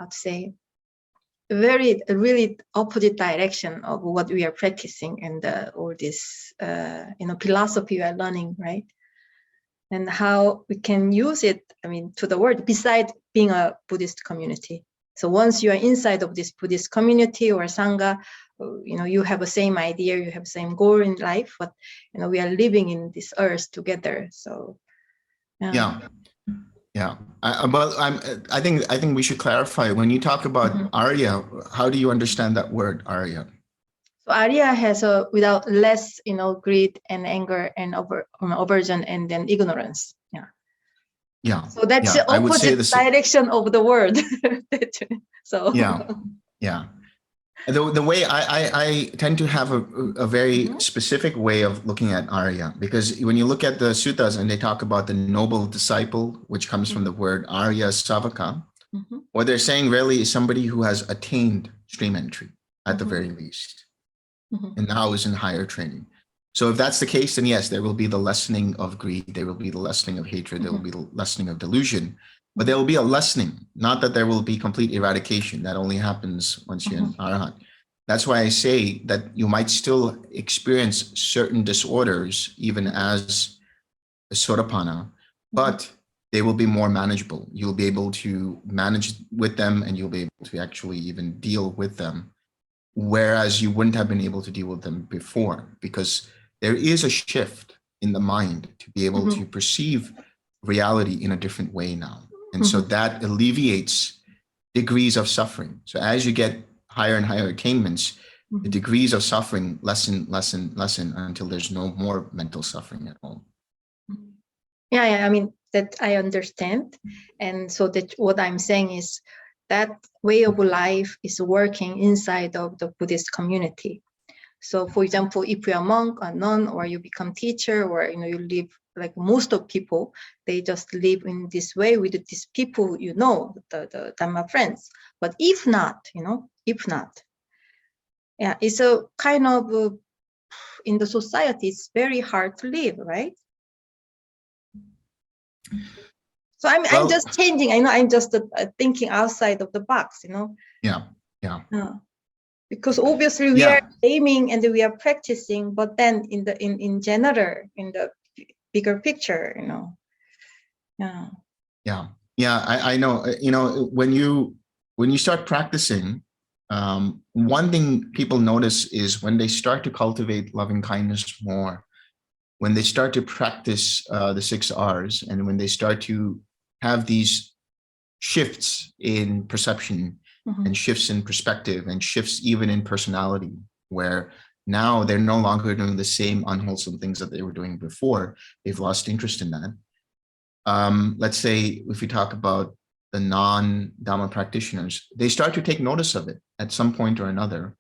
really opposite direction of what we are practicing, and all this, philosophy we are learning, right? And how we can use it, to the world, besides being a Buddhist community. So once you are inside of this Buddhist community or Sangha, you have the same idea, you have the same goal in life, but, we are living in this earth together. So, yeah. I think we should clarify, when you talk about Arya, how do you understand that word Arya? So Arya has without less, greed and anger and aversion and then ignorance. Yeah. So that's the opposite direction of the word. So yeah. The way I tend to have a very specific way of looking at Arya, because when you look at the suttas and they talk about the noble disciple, which comes from the word Arya Savaka, what they're saying really is somebody who has attained stream entry at the very least, and now is in higher training. So if that's the case, then yes, there will be the lessening of greed, there will be the lessening of hatred, there will be the lessening of delusion, but there will be a lessening, not that there will be complete eradication. That only happens once you're in Arhat. That's why I say that you might still experience certain disorders, even as a Sotapanna, but they will be more manageable. You'll be able to manage with them, and you'll be able to actually even deal with them, whereas you wouldn't have been able to deal with them before, because there is a shift in the mind to be able to perceive reality in a different way now. And so that alleviates degrees of suffering. So as you get higher and higher attainments, the degrees of suffering lessen until there's no more mental suffering at all. Yeah, I mean, that I understand. And so that what I'm saying is that way of life is working inside of the Buddhist community. So for example, if you're a monk or nun, or you become teacher, or you live like most of people, they just live in this way with these people, the Dhamma friends. But if not, yeah, it's a kind of in the society, it's very hard to live, right? So I'm just changing. I know I'm just thinking outside of the box, Yeah. Because obviously we are aiming and we are practicing, but then in general, in the bigger picture, I know. When you start practicing, one thing people notice is when they start to cultivate loving kindness more, when they start to practice the 6 R's, and when they start to have these shifts in perception and shifts in perspective and shifts even in personality, where now they're no longer doing the same unwholesome things that they were doing before. They've lost interest in that. Let's say if we talk about the non-Dhamma practitioners, they start to take notice of it at some point or another,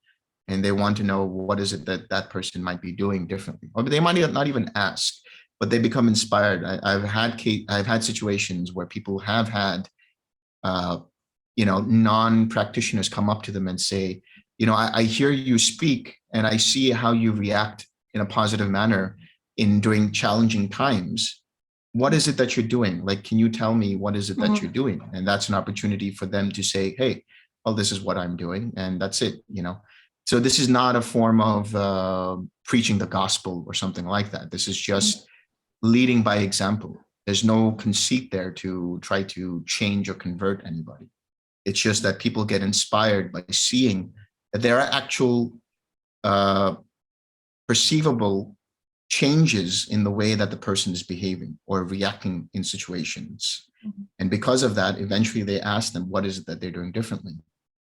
and they want to know what is it that that person might be doing differently. Or they might not even ask, but they become inspired. I've had situations where people have had non-practitioners come up to them and say, I hear you speak and I see how you react in a positive manner during challenging times. What is it that you're doing? Like, can you tell me what is it that you're doing? And that's an opportunity for them to say, hey, well, this is what I'm doing. And that's it, So this is not a form of preaching the gospel or something like that. This is just leading by example. There's no conceit there to try to change or convert anybody. It's just that people get inspired by seeing that there are actual perceivable changes in the way that the person is behaving or reacting in situations. And because of that, eventually they ask them, what is it that they're doing differently?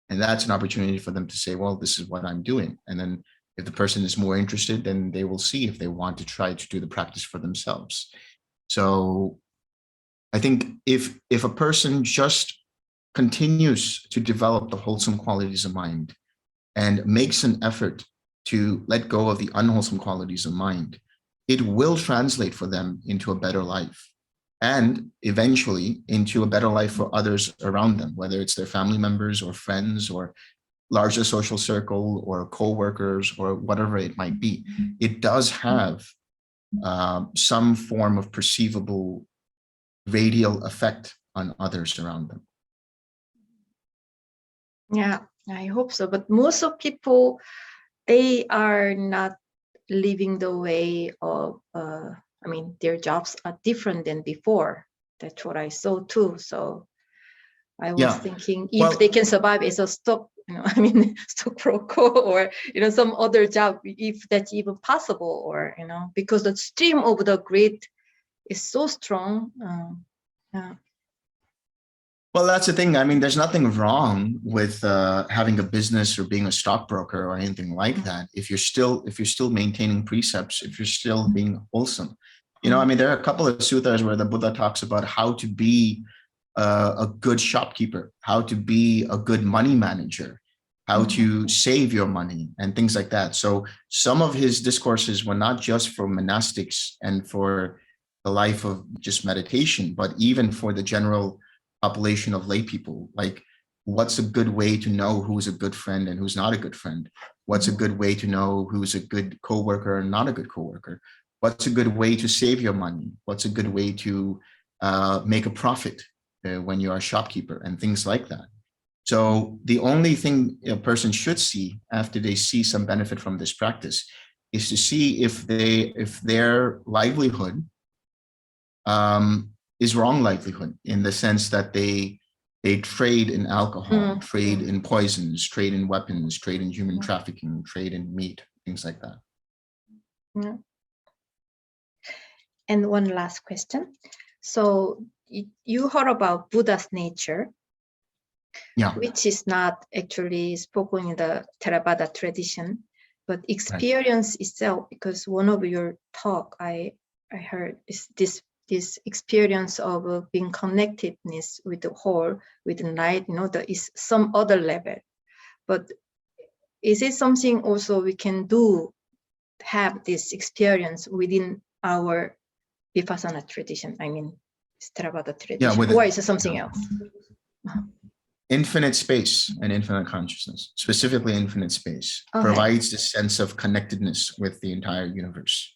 And that's an opportunity for them to say, well, this is what I'm doing. And then if the person is more interested, then they will see if they want to try to do the practice for themselves. So I think if a person just continues to develop the wholesome qualities of mind and makes an effort to let go of the unwholesome qualities of mind, it will translate for them into a better life, and eventually into a better life for others around them, whether it's their family members or friends or larger social circle or co-workers or whatever it might be. It does have some form of perceivable radial effect on others around them. Yeah, I hope so. But most of people, they are not living the way of, their jobs are different than before. That's what I saw too. So I was thinking if they can survive as a stockbroker or, some other job, if that's even possible, or, because the stream of the greed is so strong. Well, that's the thing. There's nothing wrong with having a business or being a stockbroker or anything like that. If you're still maintaining precepts, if you're still being wholesome, there are a couple of suttas where the Buddha talks about how to be a good shopkeeper, how to be a good money manager. how to save your money, and things like that. So some of his discourses were not just for monastics and for the life of just meditation, but even for the general population of lay people. Like, what's a good way to know who's a good friend and who's not a good friend? What's a good way to know who's a good coworker and not a good coworker? What's a good way to save your money? What's a good way to make a profit when you're a shopkeeper, and things like that. So the only thing a person should see after they see some benefit from this practice is to see if their livelihood is wrong livelihood, in the sense that they trade in alcohol, trade in poisons, trade in weapons, trade in human trafficking, trade in meat, things like that. Yeah. And one last question. So you heard about Buddha's nature, which is not actually spoken in the Theravada tradition, but experience itself, because one of your talk I heard is this experience of being connectedness with the whole, with the light, there is some other level. But is it something also we can do, have this experience within our Vipassana tradition? I mean, Theravada tradition, or is it something else? Infinite space and infinite consciousness, specifically infinite space, provides this sense of connectedness with the entire universe.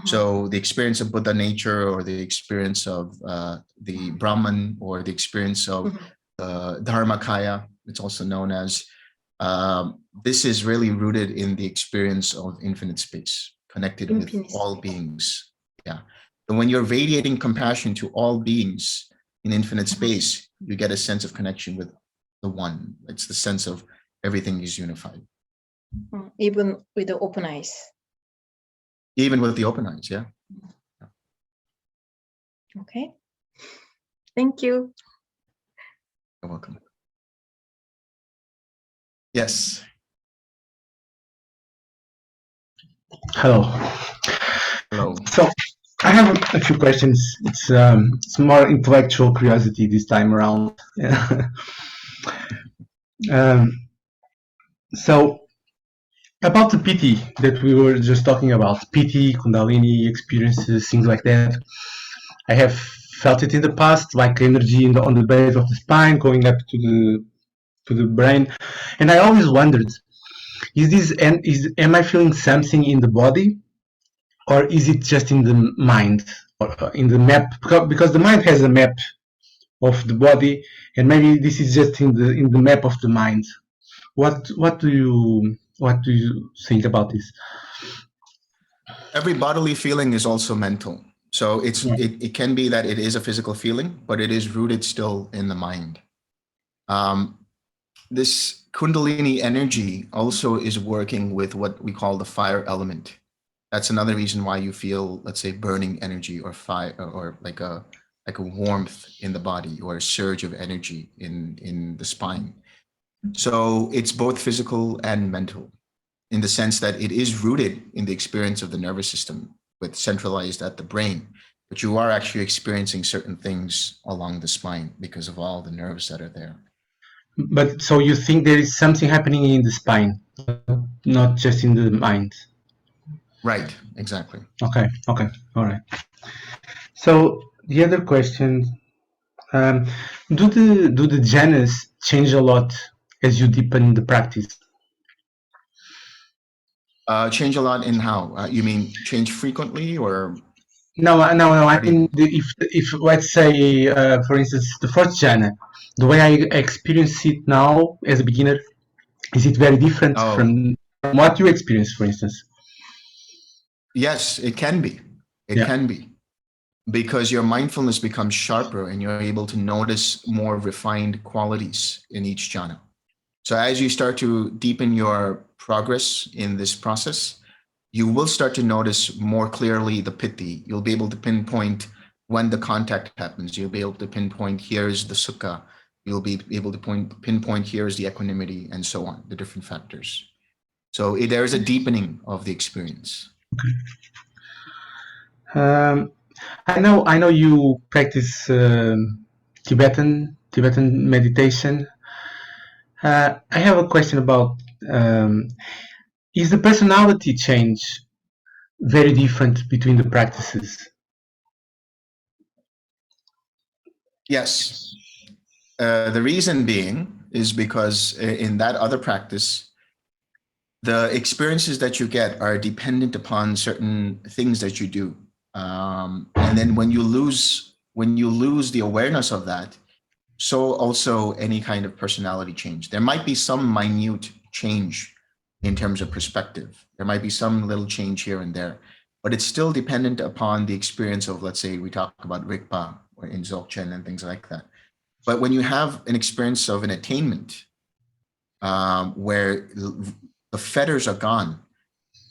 So the experience of Buddha nature, or the experience of the Brahman, or the experience of Dharmakaya, it's also known as, this is really rooted in the experience of infinite space, connected with all beings. Yeah. And when you're radiating compassion to all beings in infinite space, you get a sense of connection with the one. It's the sense of everything is unified. Even with the open eyes. Even with the open eyes, yeah. Okay. Thank you. You're welcome. Yes. Hello. Hello. So I have a few questions. It's more intellectual curiosity this time around. So about the piti that we were just talking about, piti, kundalini experiences, things like that. I have felt it in the past, like energy on the base of the spine going up to the brain, and I always wondered: am I feeling something in the body, or is it just in the mind, or in the map? Because the mind has a map of the body, and maybe this is just in the map of the mind. What do you think about this? Every bodily feeling is also mental. So it can be that it is a physical feeling, but it is rooted still in the mind. This Kundalini energy also is working with what we call the fire element. That's another reason why you feel, let's say, burning energy, or fire, or like a warmth in the body, or a surge of energy in the spine. So it's both physical and mental, in the sense that it is rooted in the experience of the nervous system, but centralized at the brain. But you are actually experiencing certain things along the spine because of all the nerves that are there. But so you think there is something happening in the spine, not just in the mind? Right, exactly. Okay, all right. So the other question, do the jhanas change a lot as you deepen the practice? Change a lot in how? You mean change frequently, or? No. I mean, if let's say, for instance, the first jhana, the way I experience it now as a beginner, is it very different from what you experience, for instance? Yes, it can be. It can be, because your mindfulness becomes sharper and you're able to notice more refined qualities in each jhana. So as you start to deepen your progress in this process, you will start to notice more clearly the piti. You'll be able to pinpoint when the contact happens. You'll be able to pinpoint here's the sukha. You'll be able to pinpoint here's the equanimity, and so on, the different factors. So there is a deepening of the experience. Okay. I know you practice Tibetan meditation. I have a question about, is the personality change very different between the practices? Yes. The reason being is because in that other practice, the experiences that you get are dependent upon certain things that you do. And then when you lose the awareness of that, so also any kind of personality change. There might be some minute change in terms of perspective. There might be some little change here and there, but it's still dependent upon the experience of, let's say, we talk about Rigpa or in Dzogchen and things like that. But when you have an experience of an attainment where the fetters are gone,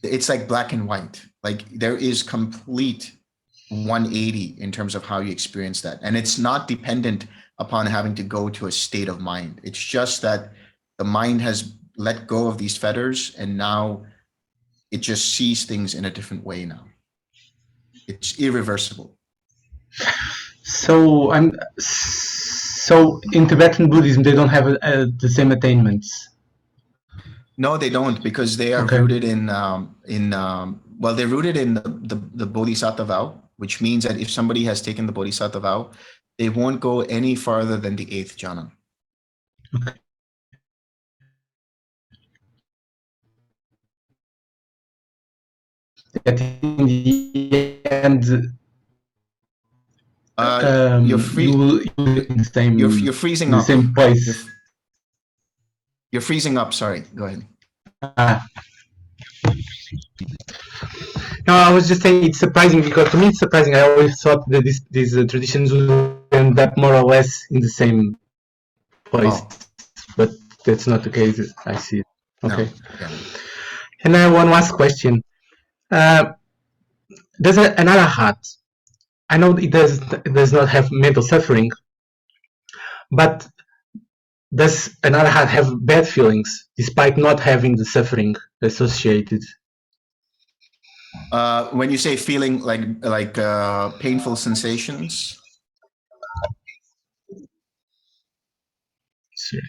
it's like black and white. Like there is complete 180 in terms of how you experience that. And it's not dependent upon having to go to a state of mind. It's just that the mind has let go of these fetters and now it just sees things in a different way now. It's irreversible. So in Tibetan Buddhism, they don't have the same attainments. No, they don't, because they are Okay. rooted they're rooted in the Bodhisattva vow, which means that if somebody has taken the Bodhisattva vow, they won't go any farther than the 8th jhana. Okay. That in the end, You're free. you will in the same. You're freezing in the up. same place. You're freezing up. Sorry. Go ahead. No, I was just saying it's surprising because to me it's surprising. I always thought that these traditions would end up more or less in the same place, but that's not the case. I see it. Okay. No. Yeah. And then one last question. Does an arahat, I know it does not have mental suffering, but does an arahat have bad feelings despite not having the suffering associated? When you say feeling like painful sensations. Sure.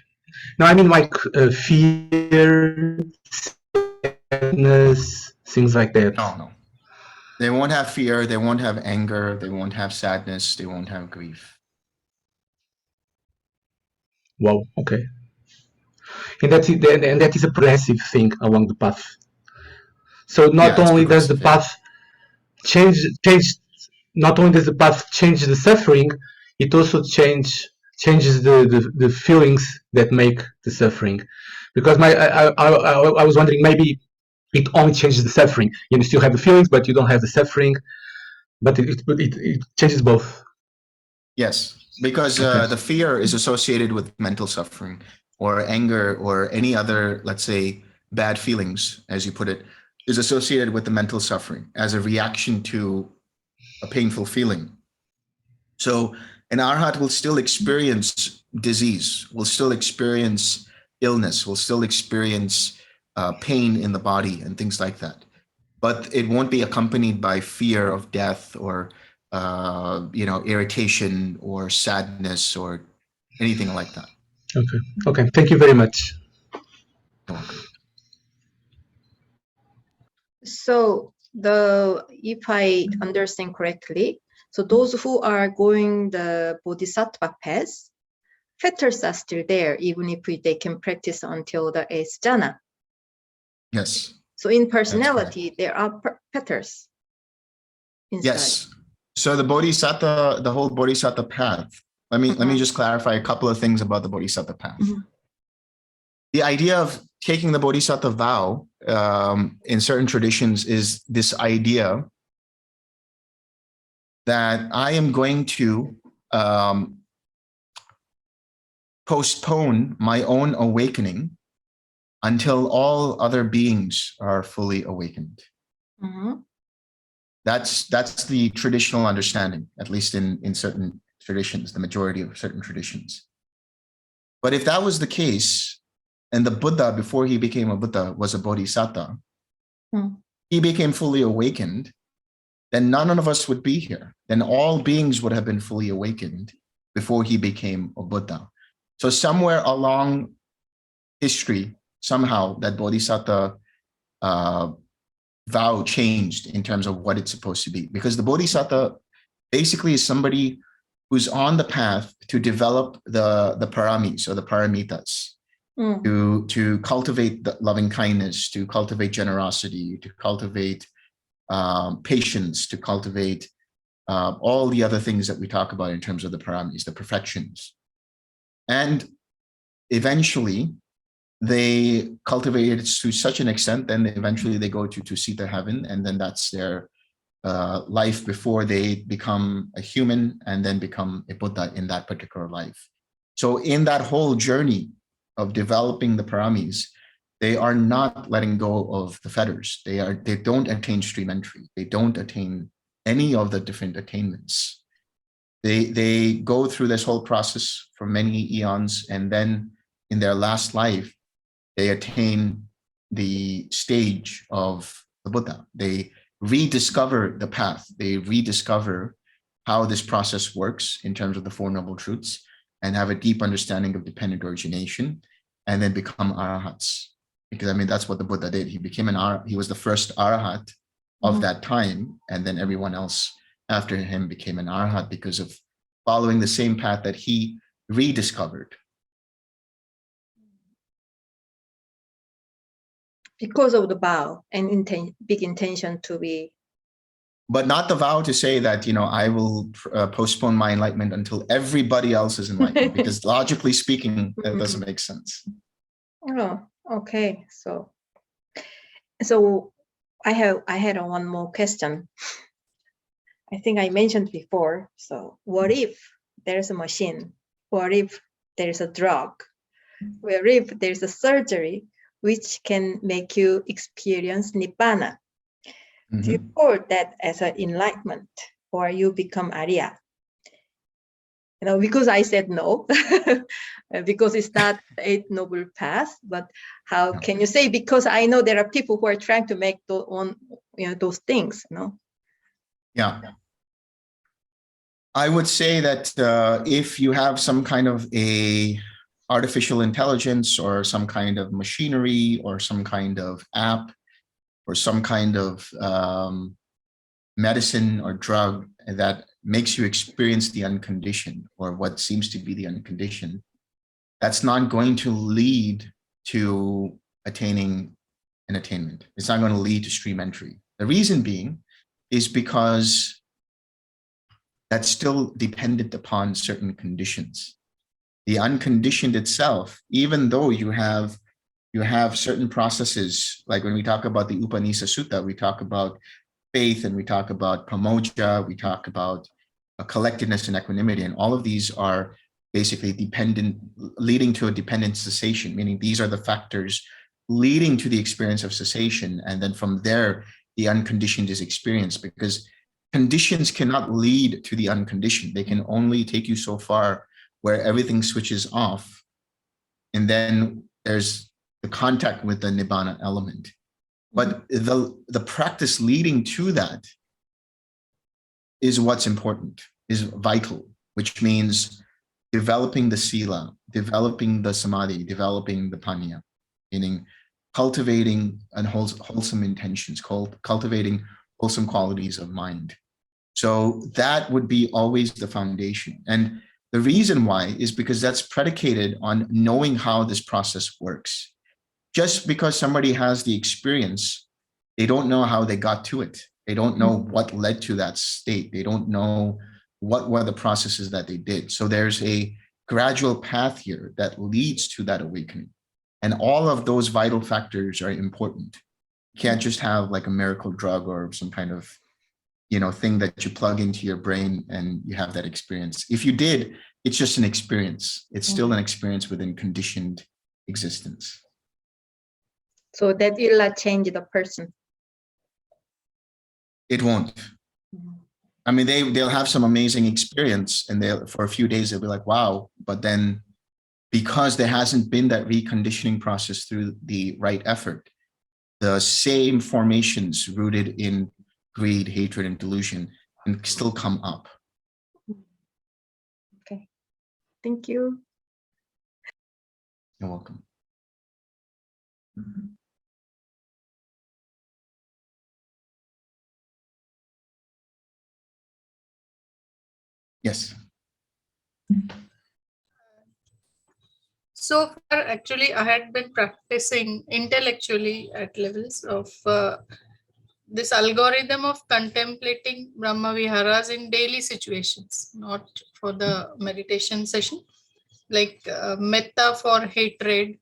No, I mean like fear, sadness, things like that. No. They won't have fear. They won't have anger. They won't have sadness. They won't have grief. Wow. Okay. And that is a progressive thing along the path. So not only does the path change, not only does the path change the suffering, it also changes the feelings that make the suffering. Because I was wondering, maybe it only changes the suffering. You still have the feelings, but you don't have the suffering. But it changes both. Yes, because the fear is associated with mental suffering or anger or any other, let's say, bad feelings, as you put it, is associated with the mental suffering as a reaction to a painful feeling. So an arhat will still experience disease, will still experience illness, will still experience pain in the body and things like that. But it won't be accompanied by fear of death or irritation or sadness or anything like that. Okay. Thank you very much. You're welcome. So if I understand correctly, so those who are going the bodhisattva path, fetters are still there, even if they can practice until the 8th jhana. Yes. So in personality, there are fetters inside. Yes. So the bodhisattva, the whole bodhisattva path. Let me just clarify a couple of things about the bodhisattva path. The idea of taking the bodhisattva vow in certain traditions is this idea that I am going to postpone my own awakening until all other beings are fully awakened. That's the traditional understanding, at least in certain traditions, the majority of certain traditions. But if that was the case, and the Buddha, before he became a Buddha, was a bodhisattva, he became fully awakened, then none of us would be here. Then all beings would have been fully awakened before he became a Buddha. So somewhere along history, somehow that Bodhisattva vow changed in terms of what it's supposed to be. Because the Bodhisattva basically is somebody who's on the path to develop the paramis or the paramitas, to cultivate the loving kindness, to cultivate generosity, to cultivate patience, to cultivate all the other things that we talk about in terms of the paramis, the perfections. And eventually they cultivate it to such an extent, then eventually they go to Sita heaven, and then that's their life before they become a human and then become a Buddha in that particular life. So in that whole journey of developing the paramis, they are not letting go of the fetters. They don't attain stream entry. They don't attain any of the different attainments. They go through this whole process for many eons, and then in their last life, they attain the stage of the Buddha. They rediscover the path. They rediscover how this process works in terms of the Four Noble Truths, and have a deep understanding of dependent origination, and then become arahats. Because I mean, that's what the Buddha did. He became he was the first arahat of that time, and then everyone else after him became an arahat because of following the same path that he rediscovered. Because of the vow and big intention to be. But not the vow to say that, I will postpone my enlightenment until everybody else is enlightened, because logically speaking, that doesn't make sense. Oh, okay. So I had one more question. I think I mentioned before. So what if there's a machine? What if there's a drug? What if there's a surgery which can make you experience Nibbana? Do you call that as an enlightenment, or you become Arya? Because I said no, because it's not Eight Noble Path. But how can you say? Because I know there are people who are trying to make those things. Yeah. I would say that if you have some kind of a artificial intelligence or some kind of machinery or some kind of app or some kind of medicine or drug that makes you experience the unconditioned, or what seems to be the unconditioned, that's not going to lead to attaining an attainment. It's not going to lead to stream entry. The reason being is because that's still dependent upon certain conditions. The unconditioned itself, even though you have certain processes, like when we talk about the Upanisa Sutta, we talk about faith, and we talk about pamoja, we talk about collectedness and equanimity, and all of these are basically dependent, leading to a dependent cessation, meaning these are the factors leading to the experience of cessation, and then from there, the unconditioned is experienced, because conditions cannot lead to the unconditioned. They can only take you so far where everything switches off, and then there's the contact with the Nibbana element. But the practice leading to that is what's important, is vital, which means developing the sila, developing the samadhi, developing the panya, meaning cultivating wholesome intentions, cultivating wholesome qualities of mind. So that would be always the foundation. And the reason why is because that's predicated on knowing how this process works. Just because somebody has the experience, they don't know how they got to it. They don't know what led to that state. They don't know what were the processes that they did. So there's a gradual path here that leads to that awakening. And all of those vital factors are important. You can't just have like a miracle drug or some kind of, thing that you plug into your brain and you have that experience. If you did, it's just an experience. It's still an experience within conditioned existence. So that will not change the person. It won't. I mean, they'll have some amazing experience, and for a few days they'll be like, wow. But then because there hasn't been that reconditioning process through the right effort, the same formations rooted in greed, hatred, and delusion can still come up. Okay. Thank you. You're welcome. Yes. So far, actually, I had been practicing intellectually at levels of this algorithm of contemplating Brahma Viharas in daily situations, not for the meditation session, like metta for hatred,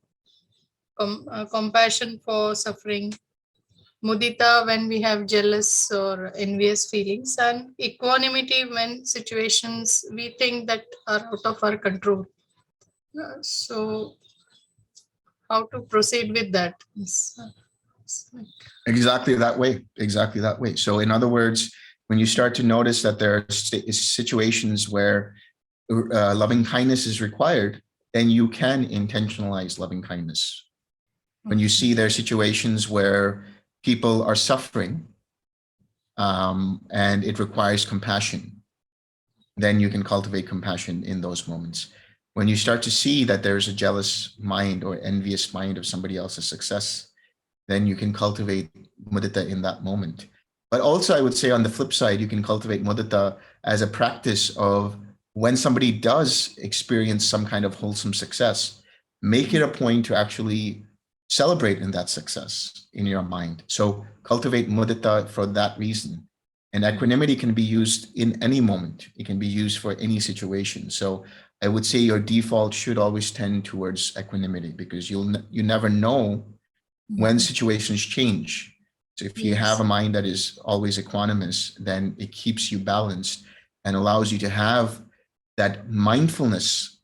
compassion for suffering, mudita when we have jealous or envious feelings, and equanimity when situations we think that are out of our control. So how to proceed with that? It's like, Exactly that way. Exactly that way. So in other words, when you start to notice that there are situations where loving kindness is required, then you can intentionalize loving kindness. When you see there are situations where people are suffering and it requires compassion, then you can cultivate compassion in those moments. When you start to see that there's a jealous mind or envious mind of somebody else's success, then you can cultivate mudita in that moment. But also I would say on the flip side, you can cultivate mudita as a practice of when somebody does experience some kind of wholesome success, make it a point to actually celebrate in that success in your mind. So cultivate mudita for that reason. And equanimity can be used in any moment. It can be used for any situation. So I would say your default should always tend towards equanimity, because you never know when situations change. So if you have a mind that is always equanimous, then it keeps you balanced and allows you to have that mindfulness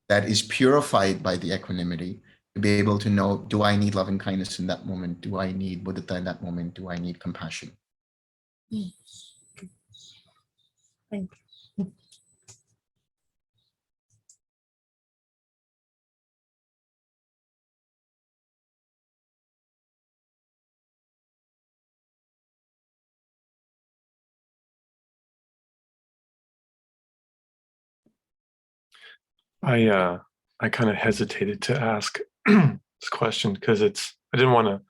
that is purified by the equanimity, to be able to know, do I need loving kindness in that moment? Do I need mudita in that moment? Do I need compassion? thank you. I kind of hesitated to ask this question because I didn't want to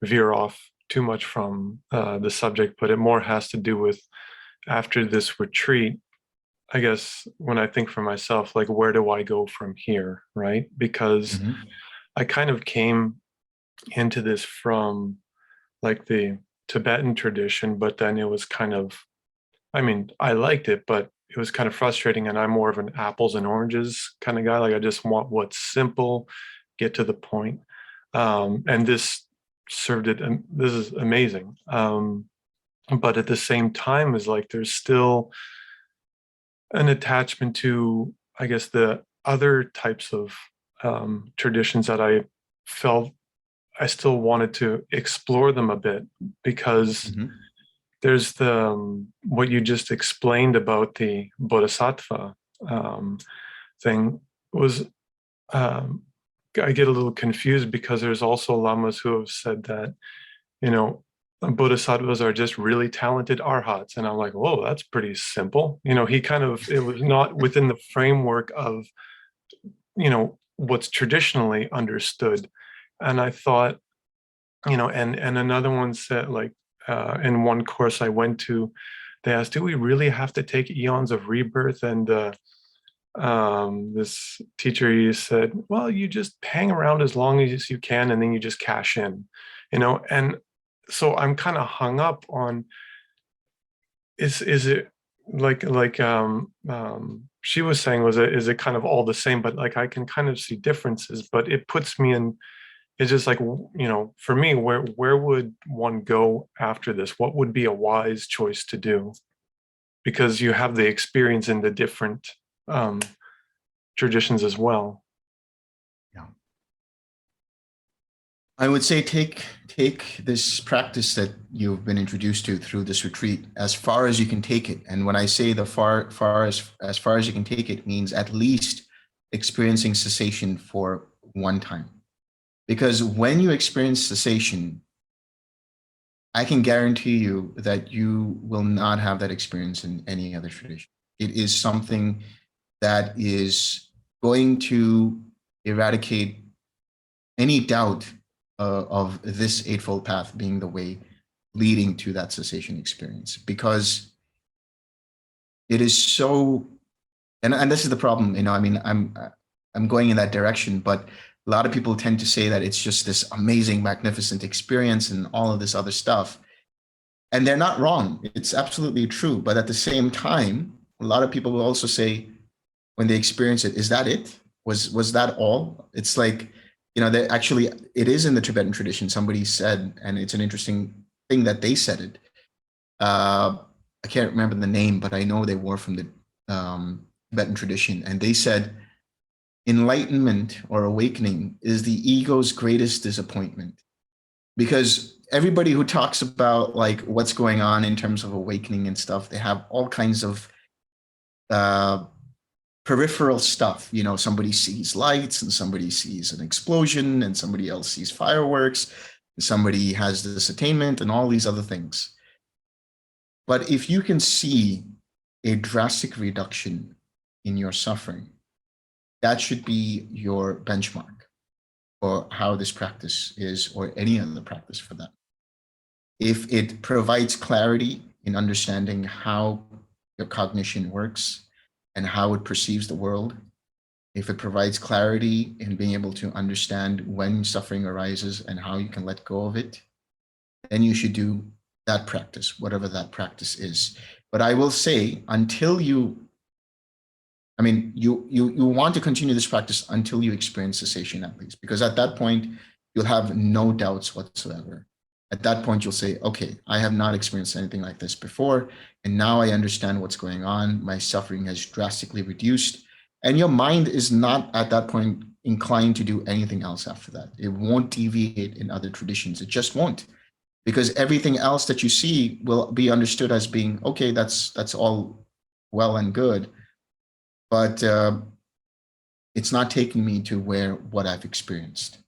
veer off too much from the subject, but it more has to do with after this retreat. I guess when I think for myself, like, where do I go from here, right? Because I kind of came into this from like the Tibetan tradition, but then it was kind of, I mean, I liked it, but it was kind of frustrating. And I'm more of an apples and oranges kind of guy. Like, I just want what's simple, get to the point. And this served it, and this is amazing. But at the same time, is like there's still an attachment to, I guess, the other types of traditions that I felt I still wanted to explore them a bit, because there's the what you just explained about the bodhisattva thing was I get a little confused, because there's also lamas who have said that, you know, bodhisattvas are just really talented arhats, and I'm like, whoa, that's pretty simple. You know, it was not within the framework of, you know, what's traditionally understood. And I thought, you know, and another one said, like, in one course I went to, they asked, do we really have to take eons of rebirth? And this teacher, he said, well, you just hang around as long as you can, and then you just cash in, you know. And so I'm kind of hung up on, is it like she was saying, is it kind of all the same? But like, I can kind of see differences, but it puts me in, it's just like, you know, for me, where would one go after this? What would be a wise choice to do? Because you have the experience in the different traditions as well. Yeah. I would say take this practice that you've been introduced to through this retreat as far as you can take it. And when I say the far as you can take it, means at least experiencing cessation for one time. Because when you experience cessation, I can guarantee you that you will not have that experience in any other tradition. It is something that is going to eradicate any doubt of this Eightfold Path being the way leading to that cessation experience, because it is so, and this is the problem, I mean, I'm going in that direction, but a lot of people tend to say that it's just this amazing, magnificent experience and all of this other stuff. And they're not wrong. It's absolutely true. But at the same time, a lot of people will also say, when they experience it, is that it? Was that all? It's like, they actually, it is in the Tibetan tradition. Somebody said, and it's an interesting thing that they said it. I can't remember the name, but I know they were from the Tibetan tradition. And they said, enlightenment or awakening is the ego's greatest disappointment. Because everybody who talks about like what's going on in terms of awakening and stuff, they have all kinds of peripheral stuff. Somebody sees lights and somebody sees an explosion and somebody else sees fireworks and somebody has this attainment and all these other things. But if you can see a drastic reduction in your suffering, that should be your benchmark for how this practice is, or any other practice for that. If it provides clarity in understanding how your cognition works and how it perceives the world, if it provides clarity in being able to understand when suffering arises and how you can let go of it, then you should do that practice, whatever that practice is. But I will say, until you want to continue this practice until you experience cessation, at least, because at that point, you'll have no doubts whatsoever. At that point, you'll say, okay, I have not experienced anything like this before, and now I understand what's going on. My suffering has drastically reduced, and your mind is not at that point inclined to do anything else after that. It won't deviate in other traditions. It just won't, because everything else that you see will be understood as being, okay, that's all well and good, but it's not taking me to what I've experienced.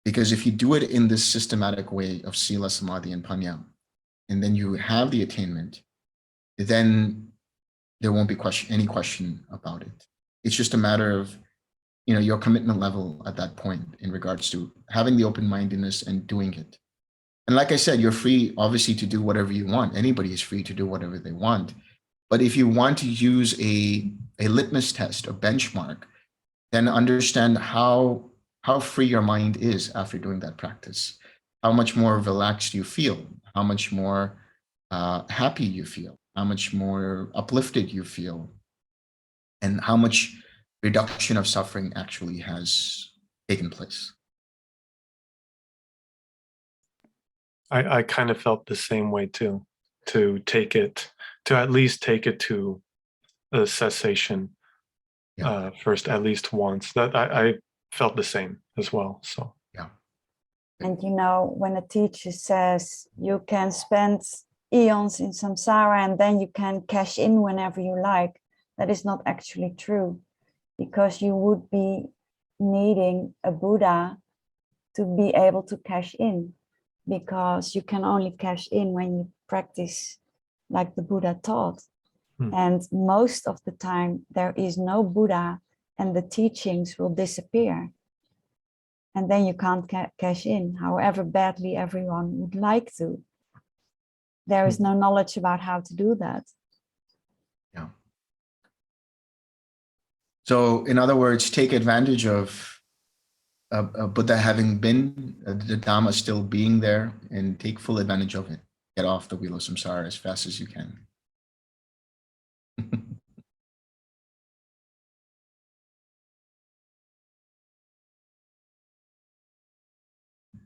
Because if you do it in this systematic way of Sila, Samadhi, and Panya, and then you have the attainment, then there won't be any question about it. It's just a matter of your commitment level at that point in regards to having the open-mindedness and doing it. And like I said, you're free, obviously, to do whatever you want. Anybody is free to do whatever they want. But if you want to use a litmus test, a benchmark, then understand how free your mind is after doing that practice. How much more relaxed you feel, how much more happy you feel, how much more uplifted you feel, and how much reduction of suffering actually has taken place. I kind of felt the same way too, to at least take it to a cessation first, at least once. That I felt the same as well. So yeah. And when a teacher says you can spend eons in samsara and then you can cash in whenever you like, that is not actually true, because you would be needing a Buddha to be able to cash in, because you can only cash in when you practice like the Buddha taught. And most of the time there is no Buddha and the teachings will disappear. And then you can't cash in, however badly everyone would like to. There is no knowledge about how to do that. Yeah. So in other words, take advantage of Buddha having been, the Dhamma still being there, and take full advantage of it. Get off the wheel of samsara as fast as you can.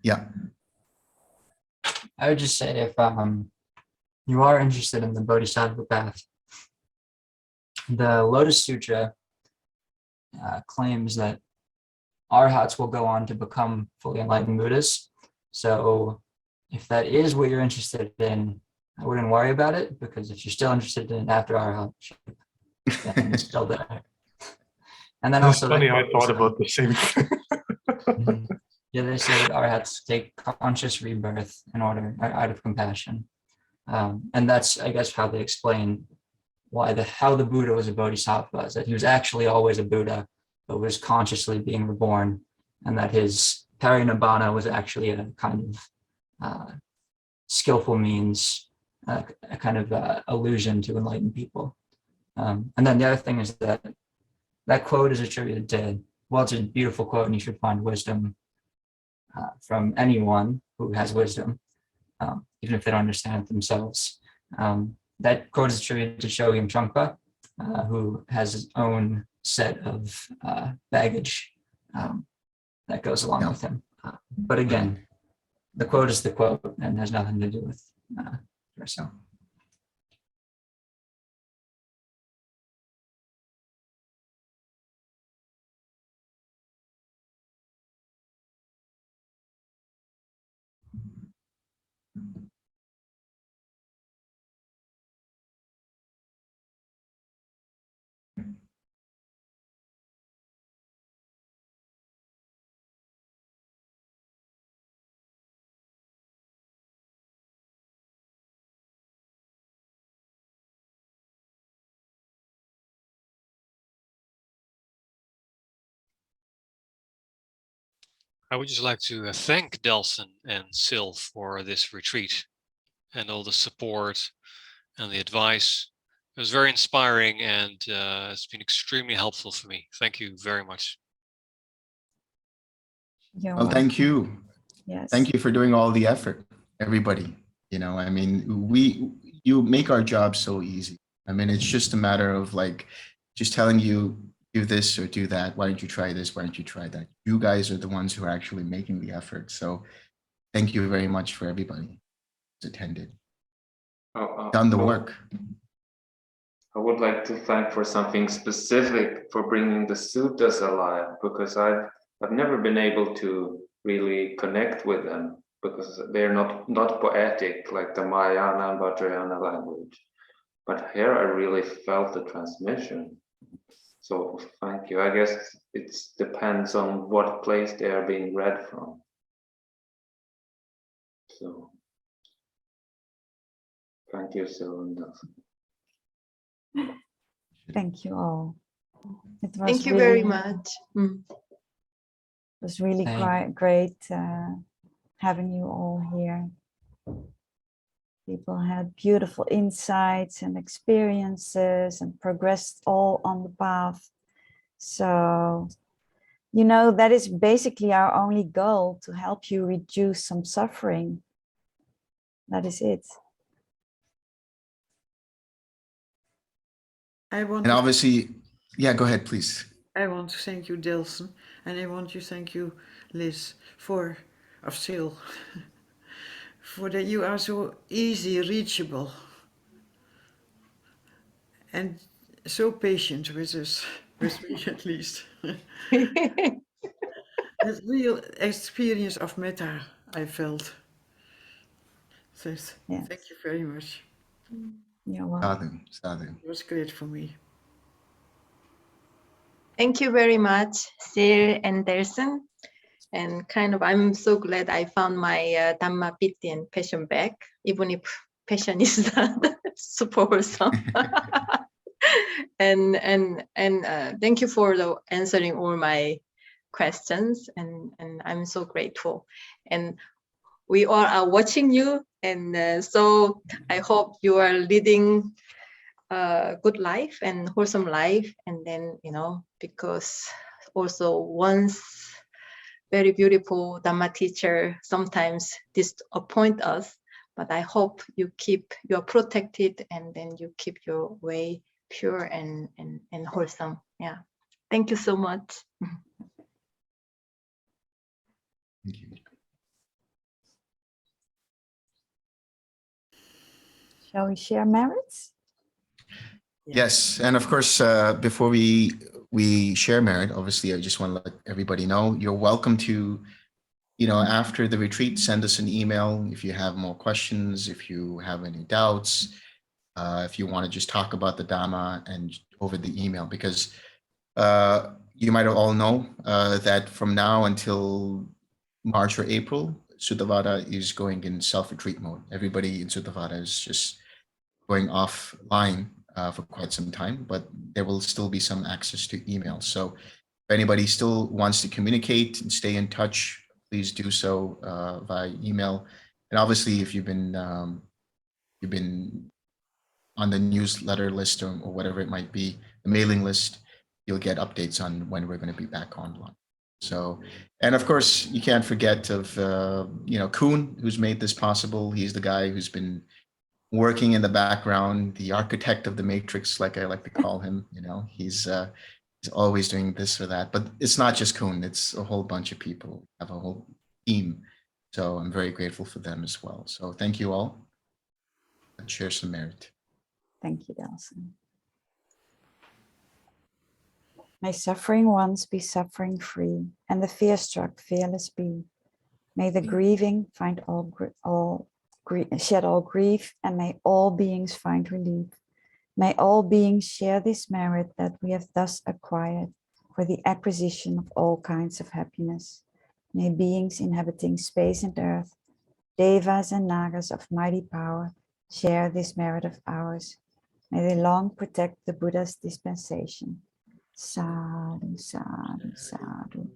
Yeah. I would just say, if you are interested in the Bodhisattva path, the Lotus Sutra claims that arhats will go on to become fully enlightened Buddhas. So if that is what you're interested in, I wouldn't worry about it, because if you're still interested in it after arhatship, then it's still there. And then it's also, funny, I thought about the same thing. Yeah, they say that arhats take conscious rebirth in order, out of compassion. And that's, I guess, how they explain how the Buddha was a bodhisattva, is that he was actually always a Buddha, but was consciously being reborn, and that his parinibbana was actually a kind of skillful means, a kind of illusion to enlighten people. And then the other thing is that that quote is attributed to, well, it's a beautiful quote, and you should find wisdom from anyone who has wisdom, even if they don't understand it themselves. That quote is attributed to Chogyam Trungpa, who has his own set of baggage that goes along with him. But again, the quote is the quote and has nothing to do with yourself. I would just like to thank Delson and Sil for this retreat and all the support and the advice. It was very inspiring, and it's been extremely helpful for me. Thank you very much. Well, thank you. Yes. Thank you for doing all the effort, everybody. You know, I mean, you make our job so easy. I mean, it's just a matter of like just telling you, do this or do that. Why don't you try this? Why don't you try that? You guys are the ones who are actually making the effort. So thank you very much for everybody who's attended. Done the work. I would like to thank for something specific for bringing the suttas alive, because I've never been able to really connect with them because they're not poetic like the Mahayana and Vajrayana language. But here I really felt the transmission. So thank you. I guess it depends on what place they are being read from. So thank you, Sil. Thank you all. It was Thank you really, very much. It was really great having you all here. People had beautiful insights and experiences and progressed all on the path. So, you know, that is basically our only goal, to help you reduce some suffering. That is it. And obviously, yeah, go ahead, please. I want to thank you, Delson, and I want to thank you, Liz, of Sil, for that you are so easy reachable and so patient with us, with me at least. That real experience of metta I felt. So Yes. Thank you very much. You're welcome. Sādhu. It was great for me. Thank you very much, Sil and Delson. And I'm so glad I found my Dhamma piti and passion back, even if passion is not super wholesome. and thank you for answering all my questions, and I'm so grateful. And we all are watching you, and so I hope you are leading a good life and wholesome life. And then, because also once very beautiful Dhamma teacher sometimes disappoint us, but I hope you're protected, and then you keep your way pure and wholesome. Yeah. Thank you so much. Thank you. Shall we share merits? Yes, and of course, before we share merit, obviously, I just want to let everybody know you're welcome to, after the retreat, send us an email if you have more questions, if you have any doubts, if you want to just talk about the Dhamma and over the email, because you might all know that from now until March or April, Suttavada is going in self-retreat mode. Everybody in Suttavada is just going offline for quite some time, but there will still be some access to email. So if anybody still wants to communicate and stay in touch please do so via email. And obviously, if you've been on the newsletter list or whatever it might be, the mailing list, you'll get updates on when we're going to be back online. So, and of course, you can't forget of, Kuhn, who's made this possible. He's the guy who's been working in the background, the architect of the matrix, like I like to call him. He's always doing this or that. But it's not just Kuhn, it's a whole bunch of people. We have a whole team. So I'm very grateful for them as well. So thank you all. And share some merit. Thank you, Delson. May suffering ones be suffering free, and the fear-struck fearless be. May the grieving find shed all grief, and may all beings find relief. May all beings share this merit that we have thus acquired for the acquisition of all kinds of happiness. May beings inhabiting space and earth, devas and nagas of mighty power, share this merit of ours. May they long protect the Buddha's dispensation. Sadhu, sadhu, sadhu.